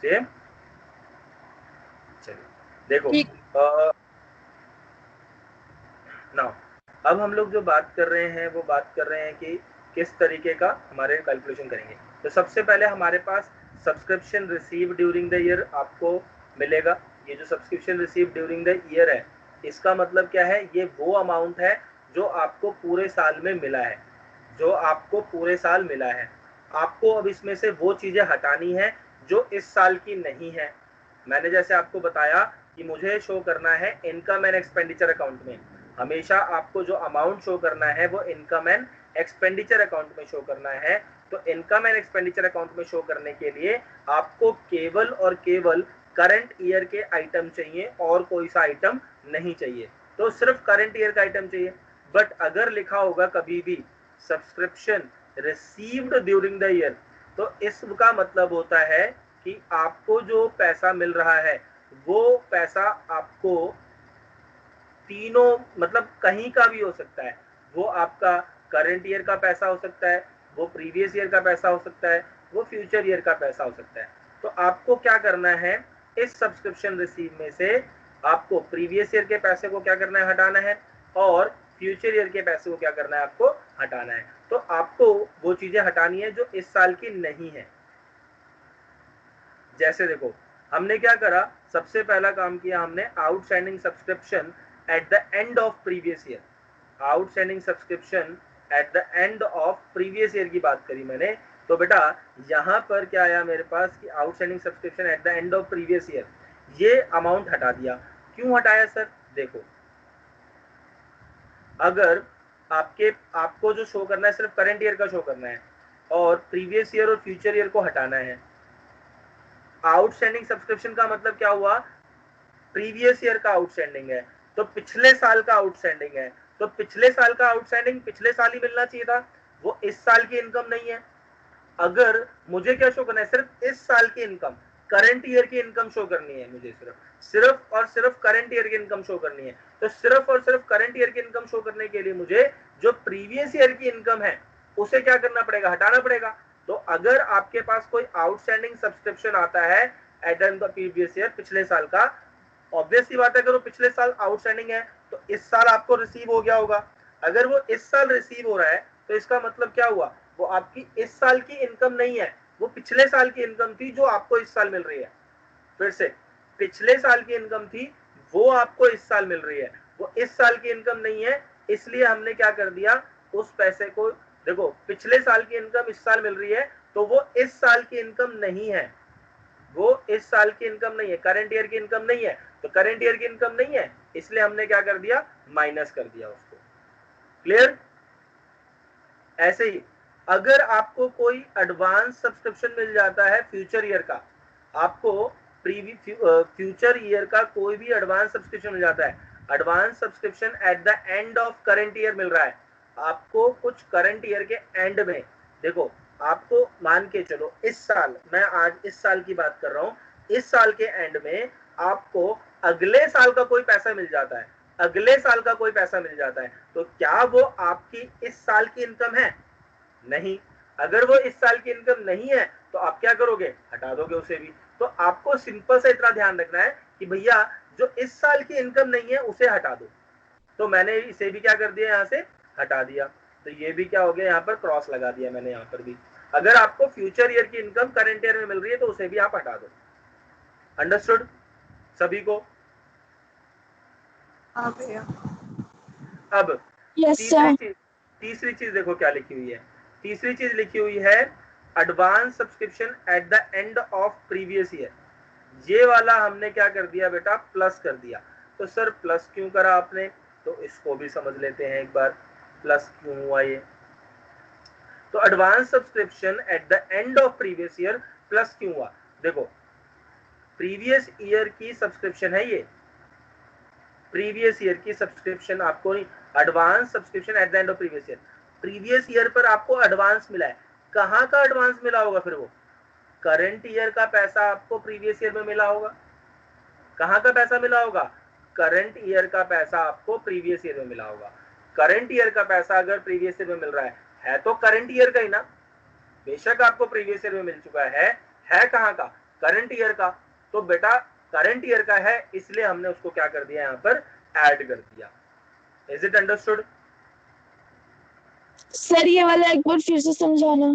सेम. चलिए देखो नाउ अब हम लोग जो बात कर रहे हैं वो बात कर रहे हैं कि किस तरीके का हमारे कैलकुलेशन करेंगे. तो सबसे पहले हमारे पास subscription receive during the year आपको मिलेगा. ये जो subscription receive during the year है, इसका मतलब क्या है? ये वो अमाउंट है जो आपको पूरे साल में मिला है, जो आपको पूरे साल मिला है. आपको अब इसमें से वो चीजें हटानी है जो इस साल की नहीं है. मैंने जैसे आपको बताया कि मुझे शो करना है इनकम एंड एक्सपेंडिचर अकाउंट में. हमेशा आपको जो अमाउंट शो करना है वो इनकम एंड एक्सपेंडिचर अकाउंट में शो करना है. तो इनकम एंड एक्सपेंडिचर अकाउंट में शो करने के लिए आपको केवल और केवल करंट ईयर के आइटम चाहिए और कोई सा आइटम नहीं चाहिए. तो सिर्फ करंट ईयर का आइटम चाहिए. बट अगर लिखा होगा कभी भी subscription received during the year, तो इसका मतलब होता है कि आपको जो पैसा मिल रहा है वो पैसा आपको तीनों मतलब कहीं का भी हो सकता है. वो आपका करंट ईयर का पैसा हो सकता है, वो प्रीवियस ईयर का पैसा हो सकता है, वो फ्यूचर ईयर का पैसा हो सकता है। तो आपको क्या करना है, इस सब्सक्रिप्शन रिसीव में से आपको प्रीवियस ईयर के पैसे को क्या करना है, हटाना है, और फ्यूचर ईयर के पैसे को क्या करना है, आपको हटाना है। तो आपको वो चीजें हटानी है जो इस साल की नहीं है। जैसे देखो हमने क्या करा, सबसे पहला काम किया हमने outstanding subscription at the end of previous year, outstanding subscription at the end of previous year की बात करी मैंने। तो बेटा यहां पर क्या आया मेरे पास कि outstanding subscription at the end of previous year, ये अमाउंट हटा दिया। क्यों हटाया सर, देखो अगर आपको जो शो करना है सिर्फ करंट ईयर का शो करना है और प्रीवियस ईयर और फ्यूचर ईयर को हटाना है। आउटस्टैंडिंग सब्सक्रिप्शन का मतलब क्या हुआ, प्रीवियस ईयर का आउटस्टैंडिंग है तो पिछले साल का आउटस्टैंडिंग है, तो पिछले साल का आउटस्टैंडिंग पिछले साल ही मिलना चाहिए था, वो इस साल की इनकम नहीं है। अगर मुझे क्या शो करना है, सिर्फ इस साल की इनकम, करंट ईयर की इनकम शो करनी है मुझे, सिर्फ और सिर्फ करंट ईयर की इनकम शो करनी है। तो सिर्फ और सिर्फ करंट ईयर की इनकम शो करने के लिए मुझे जो प्रीवियस ईयर की इनकम है उसे क्या करना पड़ेगा, हटाना पड़ेगा। तो अगर आपके पास कोई आउटस्टैंडिंग सब्सक्रिप्शन आता है eight the end of previous year, पिछले साल का, ऑब्वियस सी बात है अगर वो पिछले साल आउटस्टैंडिंग है तो इस साल आपको रिसीव हो गया होगा। अगर वो इस साल रिसीव हो रहा है तो इसका मतलब क्या हुआ, वो आपकी इस साल की इनकम नहीं है, वो पिछले साल की इनकम थी जो आपको इस साल मिल रही है। फिर से, पिछले साल की इनकम थी वो आपको इस साल मिल रही है, वो इस साल की इनकम नहीं है। इसलिए हमने क्या कर दिया, उस पैसे को, देखो पिछले साल की इनकम इस साल मिल रही है तो वो इस साल की इनकम नहीं है, वो इस साल की इनकम नहीं है, करंट ईयर की इनकम नहीं है। तो करंट ईयर की इनकम नहीं है इसलिए हमने क्या कर दिया, माइनस कर दिया उसको। क्लियर। ऐसे ही अगर आपको कोई एडवांस सब्सक्रिप्शन मिल जाता है फ्यूचर ईयर का, आपको फ्यूचर ईयर का कोई भी एडवांस सब्सक्रिप्शन मिल जाता है, advance subscription at the end of current year मिल रहा है आपको, कुछ करंट ईयर के एंड में, देखो आपको मान के चलो इस साल, मैं आज इस साल की बात कर रहा हूं, इस साल के एंड में आपको अगले साल का कोई पैसा मिल जाता है, अगले साल का कोई पैसा मिल जाता है, तो क्या वो आपकी इस साल की इनकम है, नहीं। अगर वो इस साल की इनकम नहीं है तो आप क्या करोगे, हटा दोगे उसे भी। तो आपको सिंपल से इतना ध्यान रखना है कि भैया जो इस साल की इनकम नहीं है उसे हटा दो। तो मैंने इसे भी क्या कर दिया, यहाँ से हटा दिया, तो ये भी क्या हो गया, यहाँ पर क्रॉस लगा दिया मैंने यहाँ पर भी। अगर आपको फ्यूचर ईयर की इनकम करंट ईयर में मिल रही है तो उसे भी आप हटा दो। अंडरस्टूड सभी को। हाँ भैया। अब यस सर। तीसरी चीज देखो क्या लिखी हुई है, तीसरी चीज लिखी हुई है advance subscription at the end of previous year. ये वाला हमने क्या कर दिया बेटा, प्लस कर दिया। तो सर प्लस क्यों करा आपने, तो इसको भी समझ लेते हैं एक बार, प्लस क्यों हुआ ये। तो advance subscription at the end of previous year plus क्यों हुआ, देखो प्रीवियस ईयर की सब्सक्रिप्शन है ये, प्रीवियस ईयर की सब्सक्रिप्शन आपको, advance subscription at the end of previous year, previous year पर आपको एडवांस मिला है, कहाँ का एडवांस मिला होगा, फिर वो करंट ईयर का पैसा आपको प्रीवियस ईयर में मिला होगा। कहाँ का पैसा मिला होगा, करंट ईयर का पैसा आपको प्रीवियस ईयर में मिला होगा। करंट ईयर का पैसा अगर प्रीवियस ईयर में मिल रहा है तो करंट ईयर का ही ना, बेशक आपको प्रीवियस ईयर में मिल चुका है कहाँ का, करंट ईयर का। तो बेटा करंट ईयर का है इसलिए हमने उसको क्या कर दिया, यहाँ पर ऐड कर दिया। Is it understood. सर ये वाला एक बार फिर से समझाना।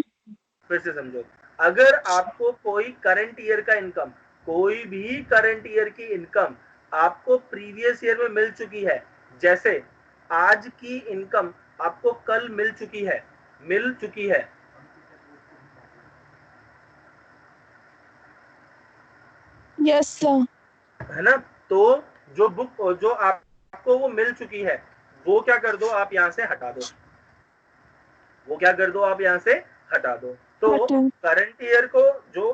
फिर से समझो, अगर आपको कोई करंट ईयर का इनकम, कोई भी करंट ईयर की इनकम आपको प्रीवियस ईयर में मिल चुकी है, जैसे आज की इनकम आपको कल मिल चुकी है, यस सर। है ना, तो जो बुक जो आपको वो मिल चुकी है वो क्या कर दो, आप यहाँ से हटा दो, वो क्या कर दो, आप यहाँ से हटा दो। तो करंट ईयर को, जो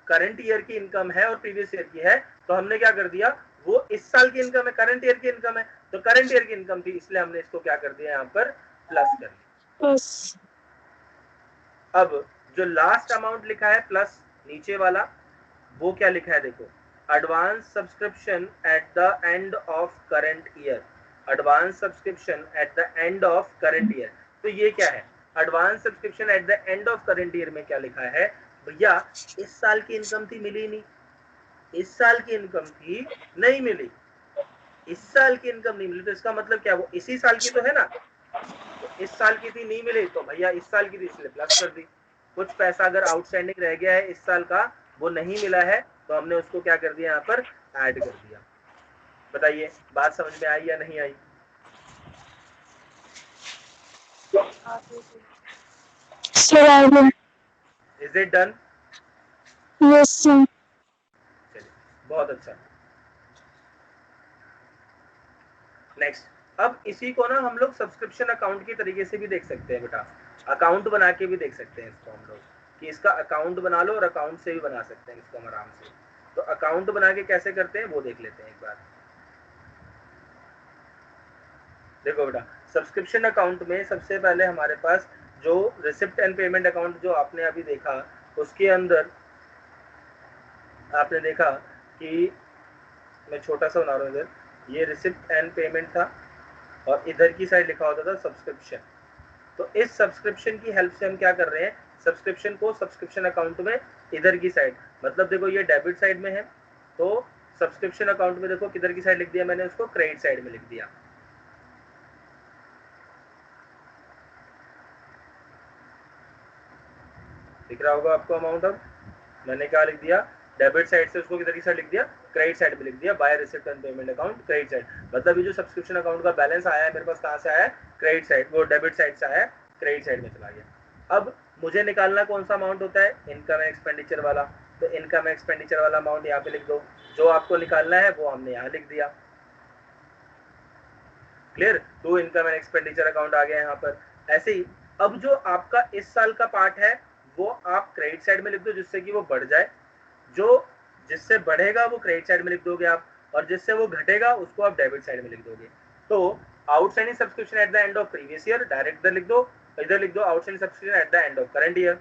करंट ईयर की इनकम है और प्रीवियस ईयर की है, तो हमने क्या कर दिया, वो इस साल की इनकम है, करंट ईयर की इनकम है, तो करंट ईयर की इनकम थी इसलिए हमने इसको क्या कर दिया, यहाँ पर प्लस कर दिया। बस। अब जो लास्ट अमाउंट लिखा है प्लस नीचे वाला, वो क्या लिखा है देखो, advance subscription at the end of current year, advance subscription at the end of current year. तो ये क्या है, advance subscription at the end of current year में क्या लिखा है भैया इस साल की इनकम थी, मिली नहीं, इस साल की इनकम थी, नहीं मिली, इस साल की इनकम नहीं मिली, तो इसका मतलब क्या, वो इसी साल की तो है ना, तो इस साल की थी नहीं मिली, तो भैया इस साल की थी इसलिए प्लस कर दी। कुछ पैसा अगर आउटस्टैंडिंग रह गया है इस साल का, वो नहीं मिला है, तो हमने उसको क्या कर दिया, यहाँ पर ऐड कर दिया। बताइए बात समझ में आई या नहीं आई? Sir, I will. Is it done? Yes, sir. चलिए बहुत अच्छा। नेक्स्ट, अब इसी को ना हम लोग सब्सक्रिप्शन अकाउंट की तरीके से भी देख सकते हैं बेटा, अकाउंट बना के भी देख सकते हैं इसको हम लोग, कि इसका अकाउंट बना लो और अकाउंट से भी बना सकते हैं इसको हम आराम से। तो अकाउंट बना के कैसे करते हैं वो देख लेते हैं एक बार। देखो बेटा, सब्सक्रिप्शन अकाउंट में सबसे पहले हमारे पास जो रिसिप्ट एंड पेमेंट अकाउंट जो आपने अभी देखा, उसके अंदर आपने देखा कि मैं छोटा सा बना रहा हूँ, इधर ये रिसिप्ट एंड पेमेंट था और इधर की साइड लिखा होता था सब्सक्रिप्शन। तो इस सब्सक्रिप्शन की हेल्प से हम क्या कर रहे हैं, सब्सक्रिप्शन को सब्सक्रिप्शन अकाउंट में इधर की साइड, मतलब देखो ये डेबिट साइड में है, तो सब्सक्रिप्शन अकाउंट में देखो किधर की साइड लिख दिया मैंने, उसको क्रेडिट साइड में लिख दिया। दिख रहा होगा आपको अमाउंट, अब मैंने क्या लिख दिया, डेबिट साइड से उसको किधर की साइड लिख दिया, क्रेडिट साइड में लिख दिया, by receipt and payment account credit side. मतलब ये जो सब्सक्रिप्शन अकाउंट का बैलेंस आया है मेरे पास कहाँ से आया है, क्रेडिट साइड, वो डेबिट साइड से आया है, क्रेडिट साइड में चला गया। अब मुझे निकालना कौन सा अमाउंट होता है, इनकम एक्सपेंडिचर वाला, तो इनकम एक्सपेंडिचर वाला अमाउंट यहाँ पे लिख दो, जो आपको निकालना है वो हमने यहाँ लिख दिया। क्लियर, तो इनकम एंड एक्सपेंडिचर अकाउंट आ गया यहाँ पर। ऐसे ही अब जो आपका इस साल का पार्ट है वो आप क्रेडिट साइड में लिख दो, जिससे कि वो बढ़ जाए, जो जिससे बढ़ेगा वो क्रेडिट साइड में लिख दोगे आप, और जिससे वो घटेगा उसको आप डेबिट साइड में लिख दोगे। तो outstanding subscription at the end of previous year direct इधर लिख दो, इधर लिख दो outstanding subscription at the end of current year,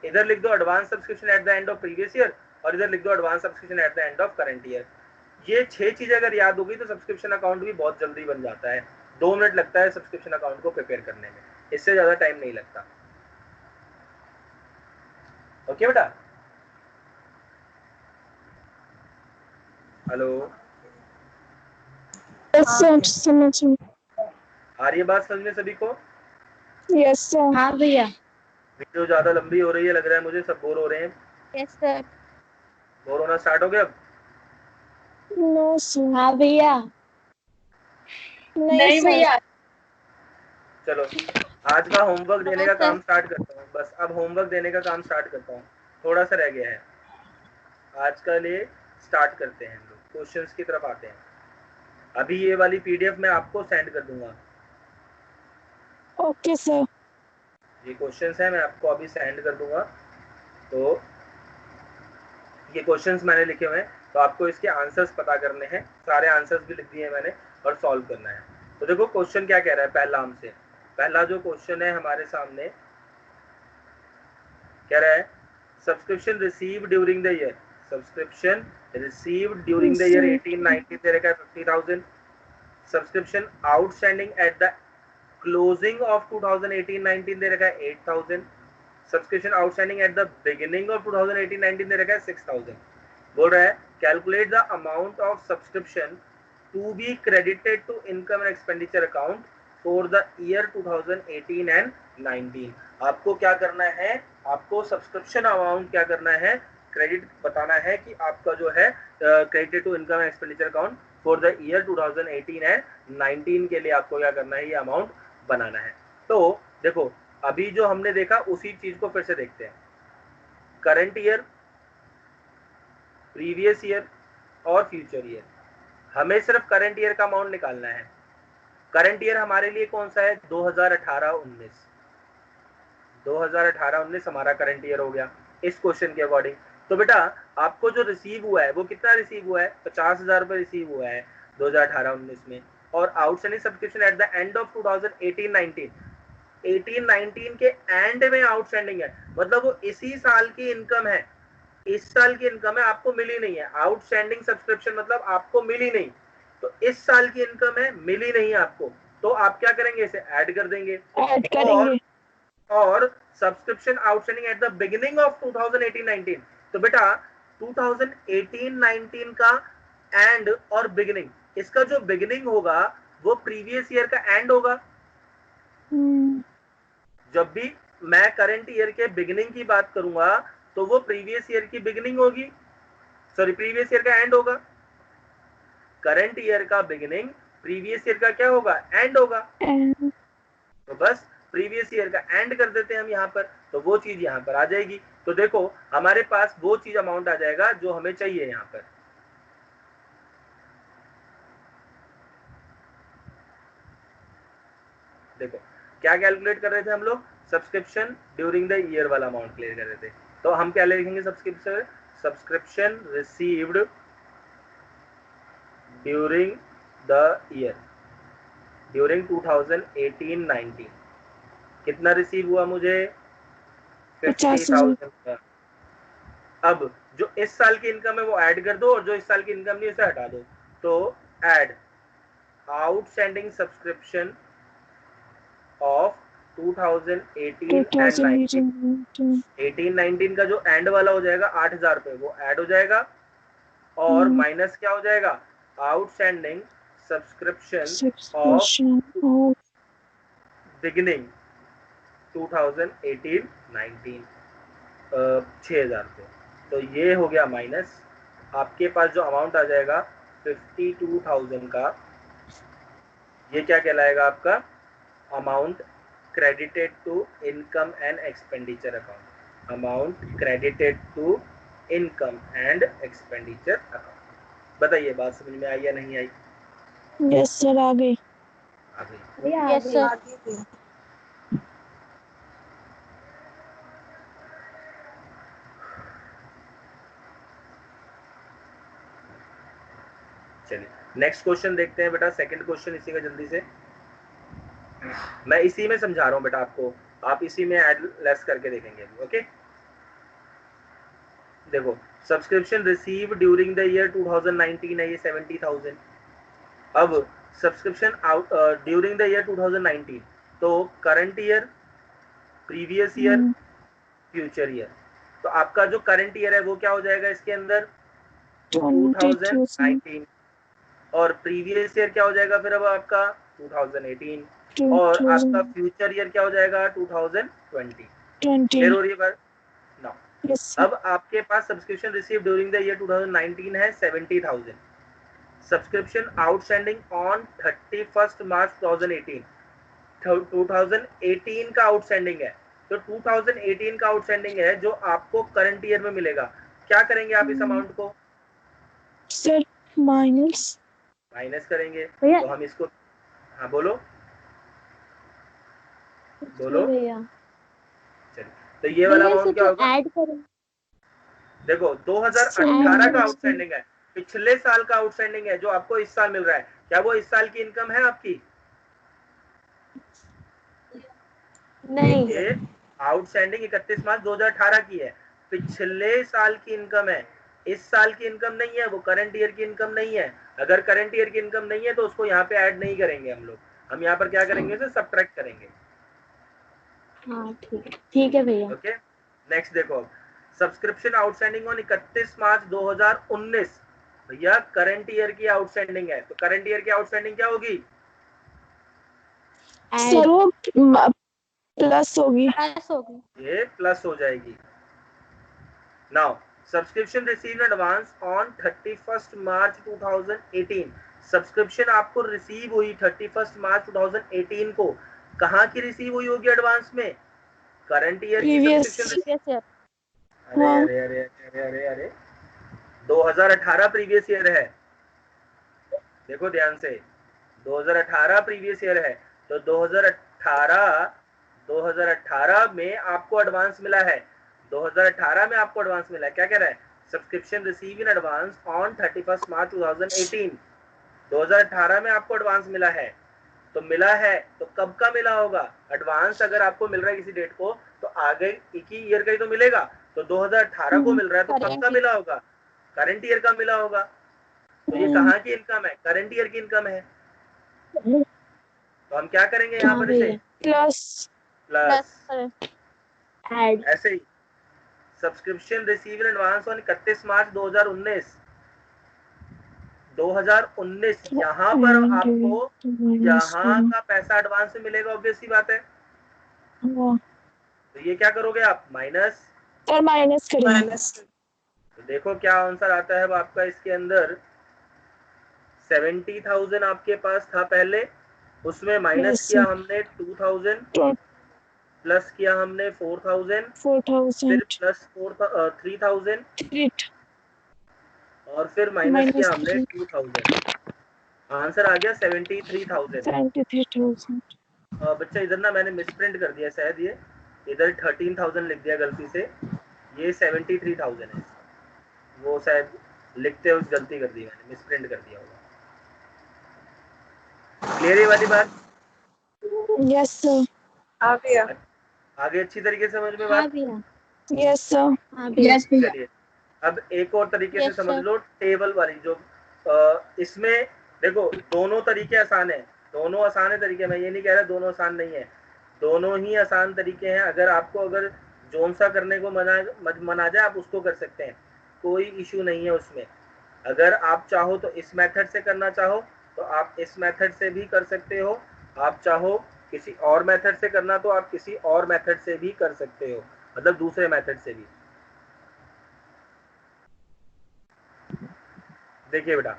इधर लिख दो advance subscription at the end of previous year, और इधर लिख दो advance subscription at the end of current year. ये 6 चीजें अगर याद होगी तो सब्सक्रिप्शन अकाउंट भी बहुत जल्दी बन जाता है। 2 मिनट लगता है सब्सक्रिप्शन अकाउंट को प्रिपेयर करने में, इससे ज्यादा टाइम नहीं लगता। ओके बेटा, हेलो, Yes, sir. समझ में. आ रही है बात समझ में सभी को? Yes, sir. हाँ भैया। वीडियो ज्यादा लंबी हो रही है लग रहा है मुझे, सब बोर हो रहे हैं। Yes, sir. बोर होना स्टार्ट हो गया अब? No, sir. हाँ भैया। नहीं, sir. भैया। चलो आज का होमवर्क देने का काम स्टार्ट करता हूँ, बस अब होमवर्क देने का काम स्टार्ट करता हूँ, थोड़ा सा रह गया है। आज का लिए स्टार्ट करते हैं हम लोग, क्वेश्चंस की तरफ आते हैं। अभी ये वाली पीडीएफ मैं आपको सेंड कर दूंगा। Okay, sir. ये क्वेश्चंस हैं, मैं आपको अभी सेंड कर दूंगा। तो ये क्वेश्चंस मैंने लिखे हुए हैं, तो आपको इसके आंसर्स पता करने हैं, सारे आंसर्स भी लिख दिए हैं मैंने, और सॉल्व करना है। तो देखो क्वेश्चन क्या कह रहा है, पहला हमसे, पहला जो क्वेश्चन है हमारे सामने कह रहा है subscription receive during the year, subscription receive during the year 18-19 दे रखा है 50,000, subscription outstanding at the closing of 2018-19 दे रखा है 8,000, subscription outstanding at the beginning of 2018-19 दे रखा है 6,000। बोल रहा है calculate the amount of subscription to be credited to income and expenditure account for the year 2018 and 19। आपको क्या करना है, आपको सब्सक्रिप्शन अमाउंट क्या करना है, क्रेडिट बताना है कि आपका जो है credited to income and expenditure account for the year 2018 and 19 के लिए आपको क्या करना है, ये अमाउंट बनाना है। तो देखो अभी जो हमने देखा उसी चीज को फिर से देखते हैं, करंट ईयर, प्रीवियस ईयर और फ्यूचर ईयर। हमें सिर्फ करंट ईयर का अमाउंट निकालना है। करंट ईयर हमारे लिए कौन सा है, 2018-19, 2018-19 हमारा करंट ईयर हो गया इस क्वेश्चन के अकॉर्डिंग। तो बेटा आपको जो रिसीव हुआ है वो कितना रिसीव हुआ है, 50,000 रुपए रिसीव हुआ है 2018-19 में, और outstanding subscription at the end of 2018-19, 18-19 के एंड में आउटस्टैंडिंग है, मतलब वो इसी साल की इनकम है, इस साल की इनकम है, आपको मिली नहीं है। आउटस्टैंडिंग सब्सक्रिप्शन मतलब आपको मिली नहीं, तो इस साल की इनकम है, मिली नहीं आपको, तो आप क्या करेंगे, इसे ऐड कर देंगे। ऐड करेंगे। और subscription outstanding at the beginning of 2018-19। तो बेटा 2018-19 का एंड और बिगिनिंग, इसका जो बिगिनिंग होगा वो प्रीवियस ईयर का एंड होगा। जब भी मैं करंट ईयर के बिगिनिंग की बात करूंगा तो वो प्रीवियस ईयर की बिगिनिंग होगी, सॉरी प्रीवियस ईयर का एंड होगा। करंट ईयर का बिगिनिंग प्रीवियस ईयर का क्या होगा, एंड होगा। तो बस प्रीवियस ईयर का एंड कर देते हैं हम यहाँ पर, तो वो चीज यहाँ पर आ जाएगी। तो देखो हमारे पास वो चीज अमाउंट आ जाएगा जो हमें चाहिए यहाँ पर। देखो क्या कैलकुलेट कर रहे थे हम लोग, सब्सक्रिप्शन ड्यूरिंग द ईयर वाला अमाउंट क्लियर कर रहे थे। तो हम क्या लिखेंगे, subscription received during the year, during 2018-19 कितना रिसीव हुआ मुझे, 50,000 का। अब जो इस साल की इनकम है वो ऐड कर दो और जो इस साल की इनकम नहीं उसे हटा दो। तो ऐड आउटस्टैंडिंग सब्सक्रिप्शन ऑफ 2018-19 का जो एंड वाला हो जाएगा 8,000 रुपए वो ऐड हो जाएगा और माइनस क्या हो जाएगा, आउटस्टैंडिंग सब्सक्रिप्शन ऑफ बिगिनिंग 2018-19 6,000 रुपये। तो ये हो गया माइनस, आपके पास जो अमाउंट आ जाएगा 52,000 का, ये क्या कहलाएगा आपका, amount credited to income and expenditure account, amount credited to income and expenditure account। बताइए बात समझ में आई या नहीं आई? यस सर आ गई। आ गई। Yes sir. चलिए नेक्स्ट क्वेश्चन देखते हैं बेटा, सेकंड क्वेश्चन इसी का जल्दी से, मैं इसी में समझा रहा हूँ बेटा आपको, आप इसी में ऐड लेस करके देखेंगे अभी। ओके देखो subscription receive during the year 2019 है ये 70,000। अब subscription out during the year 2019, तो current year, previous year, future year. तो आपका जो करंट ईयर है वो क्या हो जाएगा इसके अंदर, 2019, और प्रीवियस ईयर क्या हो जाएगा फिर अब आपका 2018, और आपका फ्यूचर ईयर क्या हो जाएगा 2020। क्लियर हो रही है बात? नाउ अब आपके पास subscription receive during the year 2019 है 70,000, सब्सक्रिप्शन आउटस्टैंडिंग ऑन 31 मार्च 2018, 2018 का आउटस्टैंडिंग है। तो 2018 का आउटस्टैंडिंग है जो आपको करंट ईयर में मिलेगा, क्या करेंगे आप इस अमाउंट को, सर माइनस करेंगे। तो हम इसको, हाँ बोलो बोलो भैया। चलिए तो ये वाला अमाउंट क्या होगा, ऐड करें। देखो 2018 का आउटस्टैंडिंग है, पिछले साल का आउटस्टैंडिंग है जो आपको इस साल मिल रहा है, क्या वो इस साल की इनकम है आपकी? नहीं, ये आउटस्टैंडिंग 31 मार्च 2018 की है, पिछले साल की इनकम है, इस साल की इनकम नहीं है, वो करंट ईयर की इनकम नहीं है। अगर करंट ईयर की इनकम नहीं है तो उसको यहाँ पे ऐड नहीं करेंगे हम लोग, हम यहाँ पर क्या करेंगे, उसे सब्ट्रैक्ट करेंगे। हाँ ठीक है भैया। ओके नेक्स्ट देखो, सब्सक्रिप्शन आउटस्टैंडिंग ऑन 31 मार्च 2019, भैया करंट ईयर की आउटस्टैंडिंग है, तो करंट ईयर की आउटस्टैंडिंग क्या होगी, सर वो प्लस होगी, ये प्लस हो जाएगी। Now subscription receive advance on 31 March 2018, subscription आपको रिसीव हुई 31 मार्च 2018 को, कहाँ की रिसीव हुई होगी एडवांस में, करंट ईयर की सब्सक्रिप्शन। अरे अरे अरे अरे अरे 2018 प्रीवियस ईयर है, देखो ध्यान से 2018 प्रीवियस ईयर है, तो 2018 में आपको एडवांस मिला है, 2018 में आपको एडवांस मिला है, क्या कह रहा है, subscription receive in advance on 31 मार्च 2018, 2018 में आपको एडवांस मिला है, तो मिला है तो कब का मिला होगा, एडवांस अगर आपको मिल रहा है किसी डेट को तो आगे एक ही ईयर का ही तो मिलेगा, तो 2018 को मिल रहा है तो कब का मिला होगा, करंट ईयर का मिला होगा। तो ये कहाँ की इनकम है, करंट ईयर की इनकम है, तो हम क्या करेंगे यहाँ पर इसे प्लस प्लस ऐड ऐसे ही subscription receive in advance on 31 March 2019 यहाँ पर आपको यहाँ का पैसा एडवांस में मिलेगा, ऑब्वियस सी बात है। तो ये क्या करोगे आप, माइनस, सर माइनस करेंगे। तो देखो क्या आंसर आता है अब आपका इसके अंदर। 70,000 आपके पास था पहले, उसमें माइनस Yes, किया sir. हमने 2,000, तो प्लस किया हमने 4,000, 4,000 फिर प्लस 3,000 3 और फिर माइनस minus किया हमने 3 2,000। आंसर आ गया 73,000। 73,000। बच्चा इधर ना मैंने मिसप्रिंट कर दिया शायद, ये इधर 13,000 लिख दिया गलती से, ये 73,000 है, वो शायद लिखते हुए गलती कर दी मैंने, मिसप्रिंट कर दिया होगा। क्लियर है वाली बात? Yes, sir. हाँ भैया। आगे अच्छी तरीके से समझ में हाँ बात? भैया। Yes, sir. हाँ भैया। चलिए अब एक और तरीके से Yes, समझ sir. लो, टेबल वाली जो इसमें देखो दोनों तरीके आसान है, दोनों आसान है तरीके, मैं ये नहीं कह रहा दोनों आसान नहीं है, दोनों ही आसान तरीके हैं। अगर आपको अगर जोन सा करने को मना जाए आप उसको कर सकते हैं, कोई इशू नहीं है उसमें। अगर आप चाहो तो इस मेथड से करना चाहो तो आप इस मेथड से भी कर सकते हो, आप चाहो किसी और मेथड से करना तो आप किसी और मेथड से भी कर सकते हो, मतलब दूसरे मेथड से भी। देखिए बेटा,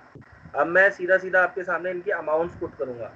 अब मैं सीधा सीधा आपके सामने इनकी अमाउंट्स पुट करूंगा।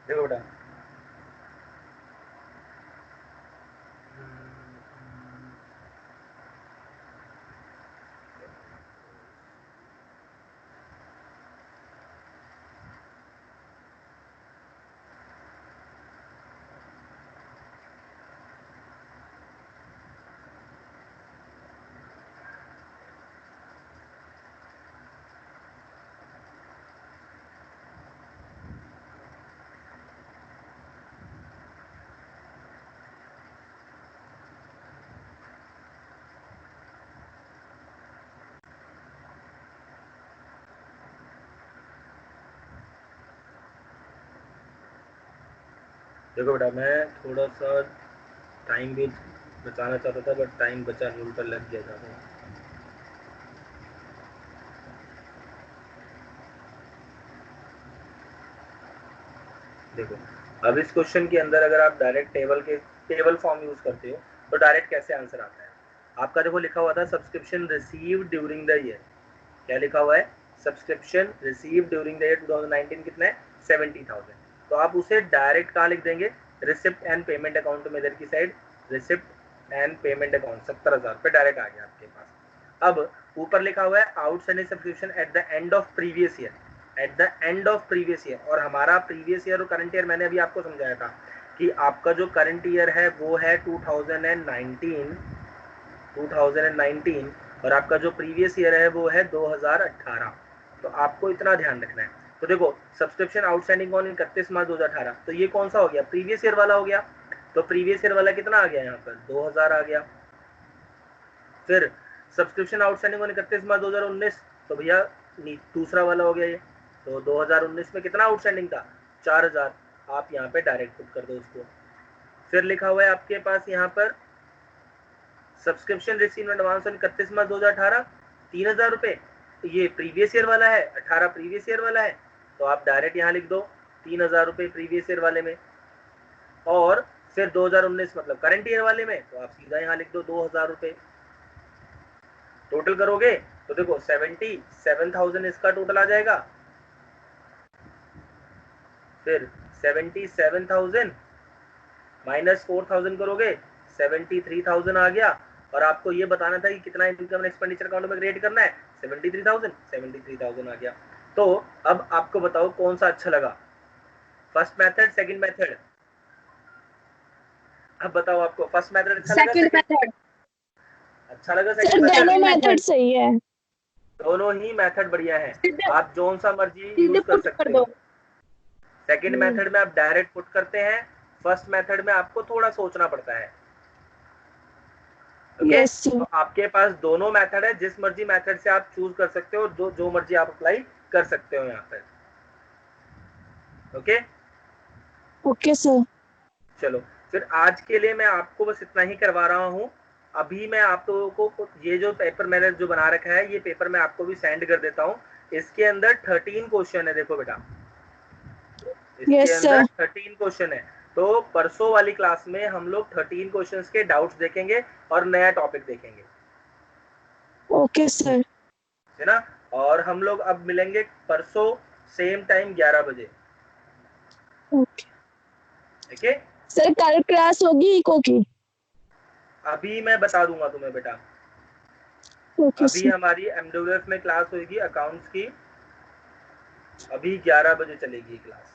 देखो बेटा, देखो बेटा मैं थोड़ा सा टाइम भी बचाना चाहता था, बट टाइम बचा नहीं, उल्टा लग गया था। देखो अब इस क्वेश्चन के अंदर अगर आप डायरेक्ट टेबल फॉर्म यूज करते हो तो डायरेक्ट कैसे आंसर आता है? आपका देखो लिखा हुआ था subscription received during the year, क्या लिखा हुआ है? Subscription received during the year 2019 कितना है? 70,000। तो आप उसे डायरेक्ट कहाँ लिख देंगे? रिसिप्ट एंड पेमेंट अकाउंट में इधर की side, receipt and payment account 70,000 पे डायरेक्ट आ गया आपके पास। अब ऊपर लिखा हुआ है outstanding subscription at the end of previous year, eight the end of previous year. और हमारा प्रीवियस ईयर और करंट ईयर मैंने अभी आपको समझाया था कि आपका जो करंट ईयर है वो है 2019 और आपका जो प्रीवियस ईयर है वो है 2018। तो आपको इतना ध्यान रखना है। तो देखो सब्सक्रिप्शन आउटस्टैंडिंग ऑन 31 मार्च 2018, तो ये कौन सा हो गया? प्रीवियस ईयर वाला हो गया। तो प्रीवियस ईयर वाला कितना आ गया यहाँ पर? 2000 आ गया। फिर सब्सक्रिप्शन आउटस्टैंडिंग ऑन 31 मार्च 2019, तो भैया दूसरा वाला हो गया ये। तो 2019 में कितना आउटस्टैंडिंग था? 4000। आप यहाँ पे डायरेक्ट पुट कर दो उसको। फिर लिखा हुआ है आपके पास यहाँ पर सब्सक्रिप्शन रिसीव एडवांस ऑन 31 मार्च 2018 3000 रुपए। तो ये प्रीवियस ईयर वाला है, 18 प्रीवियस ईयर वाला है, तो आप डायरेक्ट यहाँ लिख दो 3000 रुपए प्रीवियस ईयर वाले में। और फिर 2019 मतलब करंट ईयर वाले में, तो आप सीधा यहाँ लिख दो 2000 रुपए। टोटल करोगे तो देखो 77,000 इसका टोटल आ जाएगा। फिर 77,000 माइनस 4,000 करोगे 73,000 आ गया। और आपको ये बताना था कि कितना इनकम एंड एक्सपेंडिचर अकाउंट में क्रिएट करना है, 73,000 आ गया। तो अब आपको बताओ कौन सा अच्छा लगा, फर्स्ट मेथड सेकंड मेथड? अब बताओ आपको फर्स्ट मेथड अच्छा लगा, सेकंड मेथड अच्छा लगा सर सेकंड दोनों मेथड? मेथड सही है। दोनों ही मेथड बढ़िया है, सीधे आप जोन सा मर्जी सीधे यूज कर पुट कर सकते दो। हो। सेकंड मेथड में आप डायरेक्ट पुट करते हैं, फर्स्ट मेथड में आपको थोड़ा सोचना पड़ता है। Okay yes sir. तो आपके पास दोनों मेथड है, जिस मर्जी मेथड से आप चूज कर सकते हो, जो मर्जी आप अप्लाई कर सकते हो यहाँ पर। Okay okay sir. चलो फिर आज के लिए मैं आपको बस इतना ही करवा रहा हूँ। अभी मैं आप लोगों को ये जो पेपर मैंने जो बना रखा है, ये पेपर मैं आपको भी सेंड कर देता हूँ। इसके अंदर 13 क्वेश्चन है, देखो बेटा इसके यस अंदर सर। 13 क्वेश्चन है। तो परसों वाली क्लास में हम लोग 13 क्वेश्चंस के डाउट्स देखेंगे और नया टॉपिक देखेंगे, ओके सर। है ना। और हम लोग अब मिलेंगे परसों सेम टाइम 11 बजे। ओके ठीक है, सर कल क्लास होगी इको की? अभी मैं बता दूंगा तुम्हें बेटा। ओके अभी सर। हमारी एमडब्ल्यूएफ में क्लास होगी अकाउंट्स की, अभी 11 बजे चलेगी क्लास।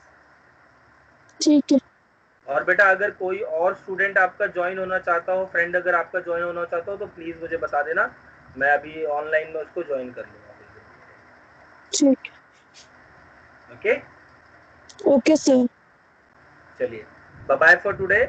ठीक है। और बेटा अगर कोई और स्टूडेंट आपका ज्वाइन होना चाहता हो, फ्रेंड अगर आपका ज्वाइन होना चाहता हो, तो प्लीज मुझे बता देना, मैं अभी ऑनलाइन में उसको ज्वाइन कर लूंगा। ठीक ओके ओके सर। चलिए बाय बाय फॉर टुडे।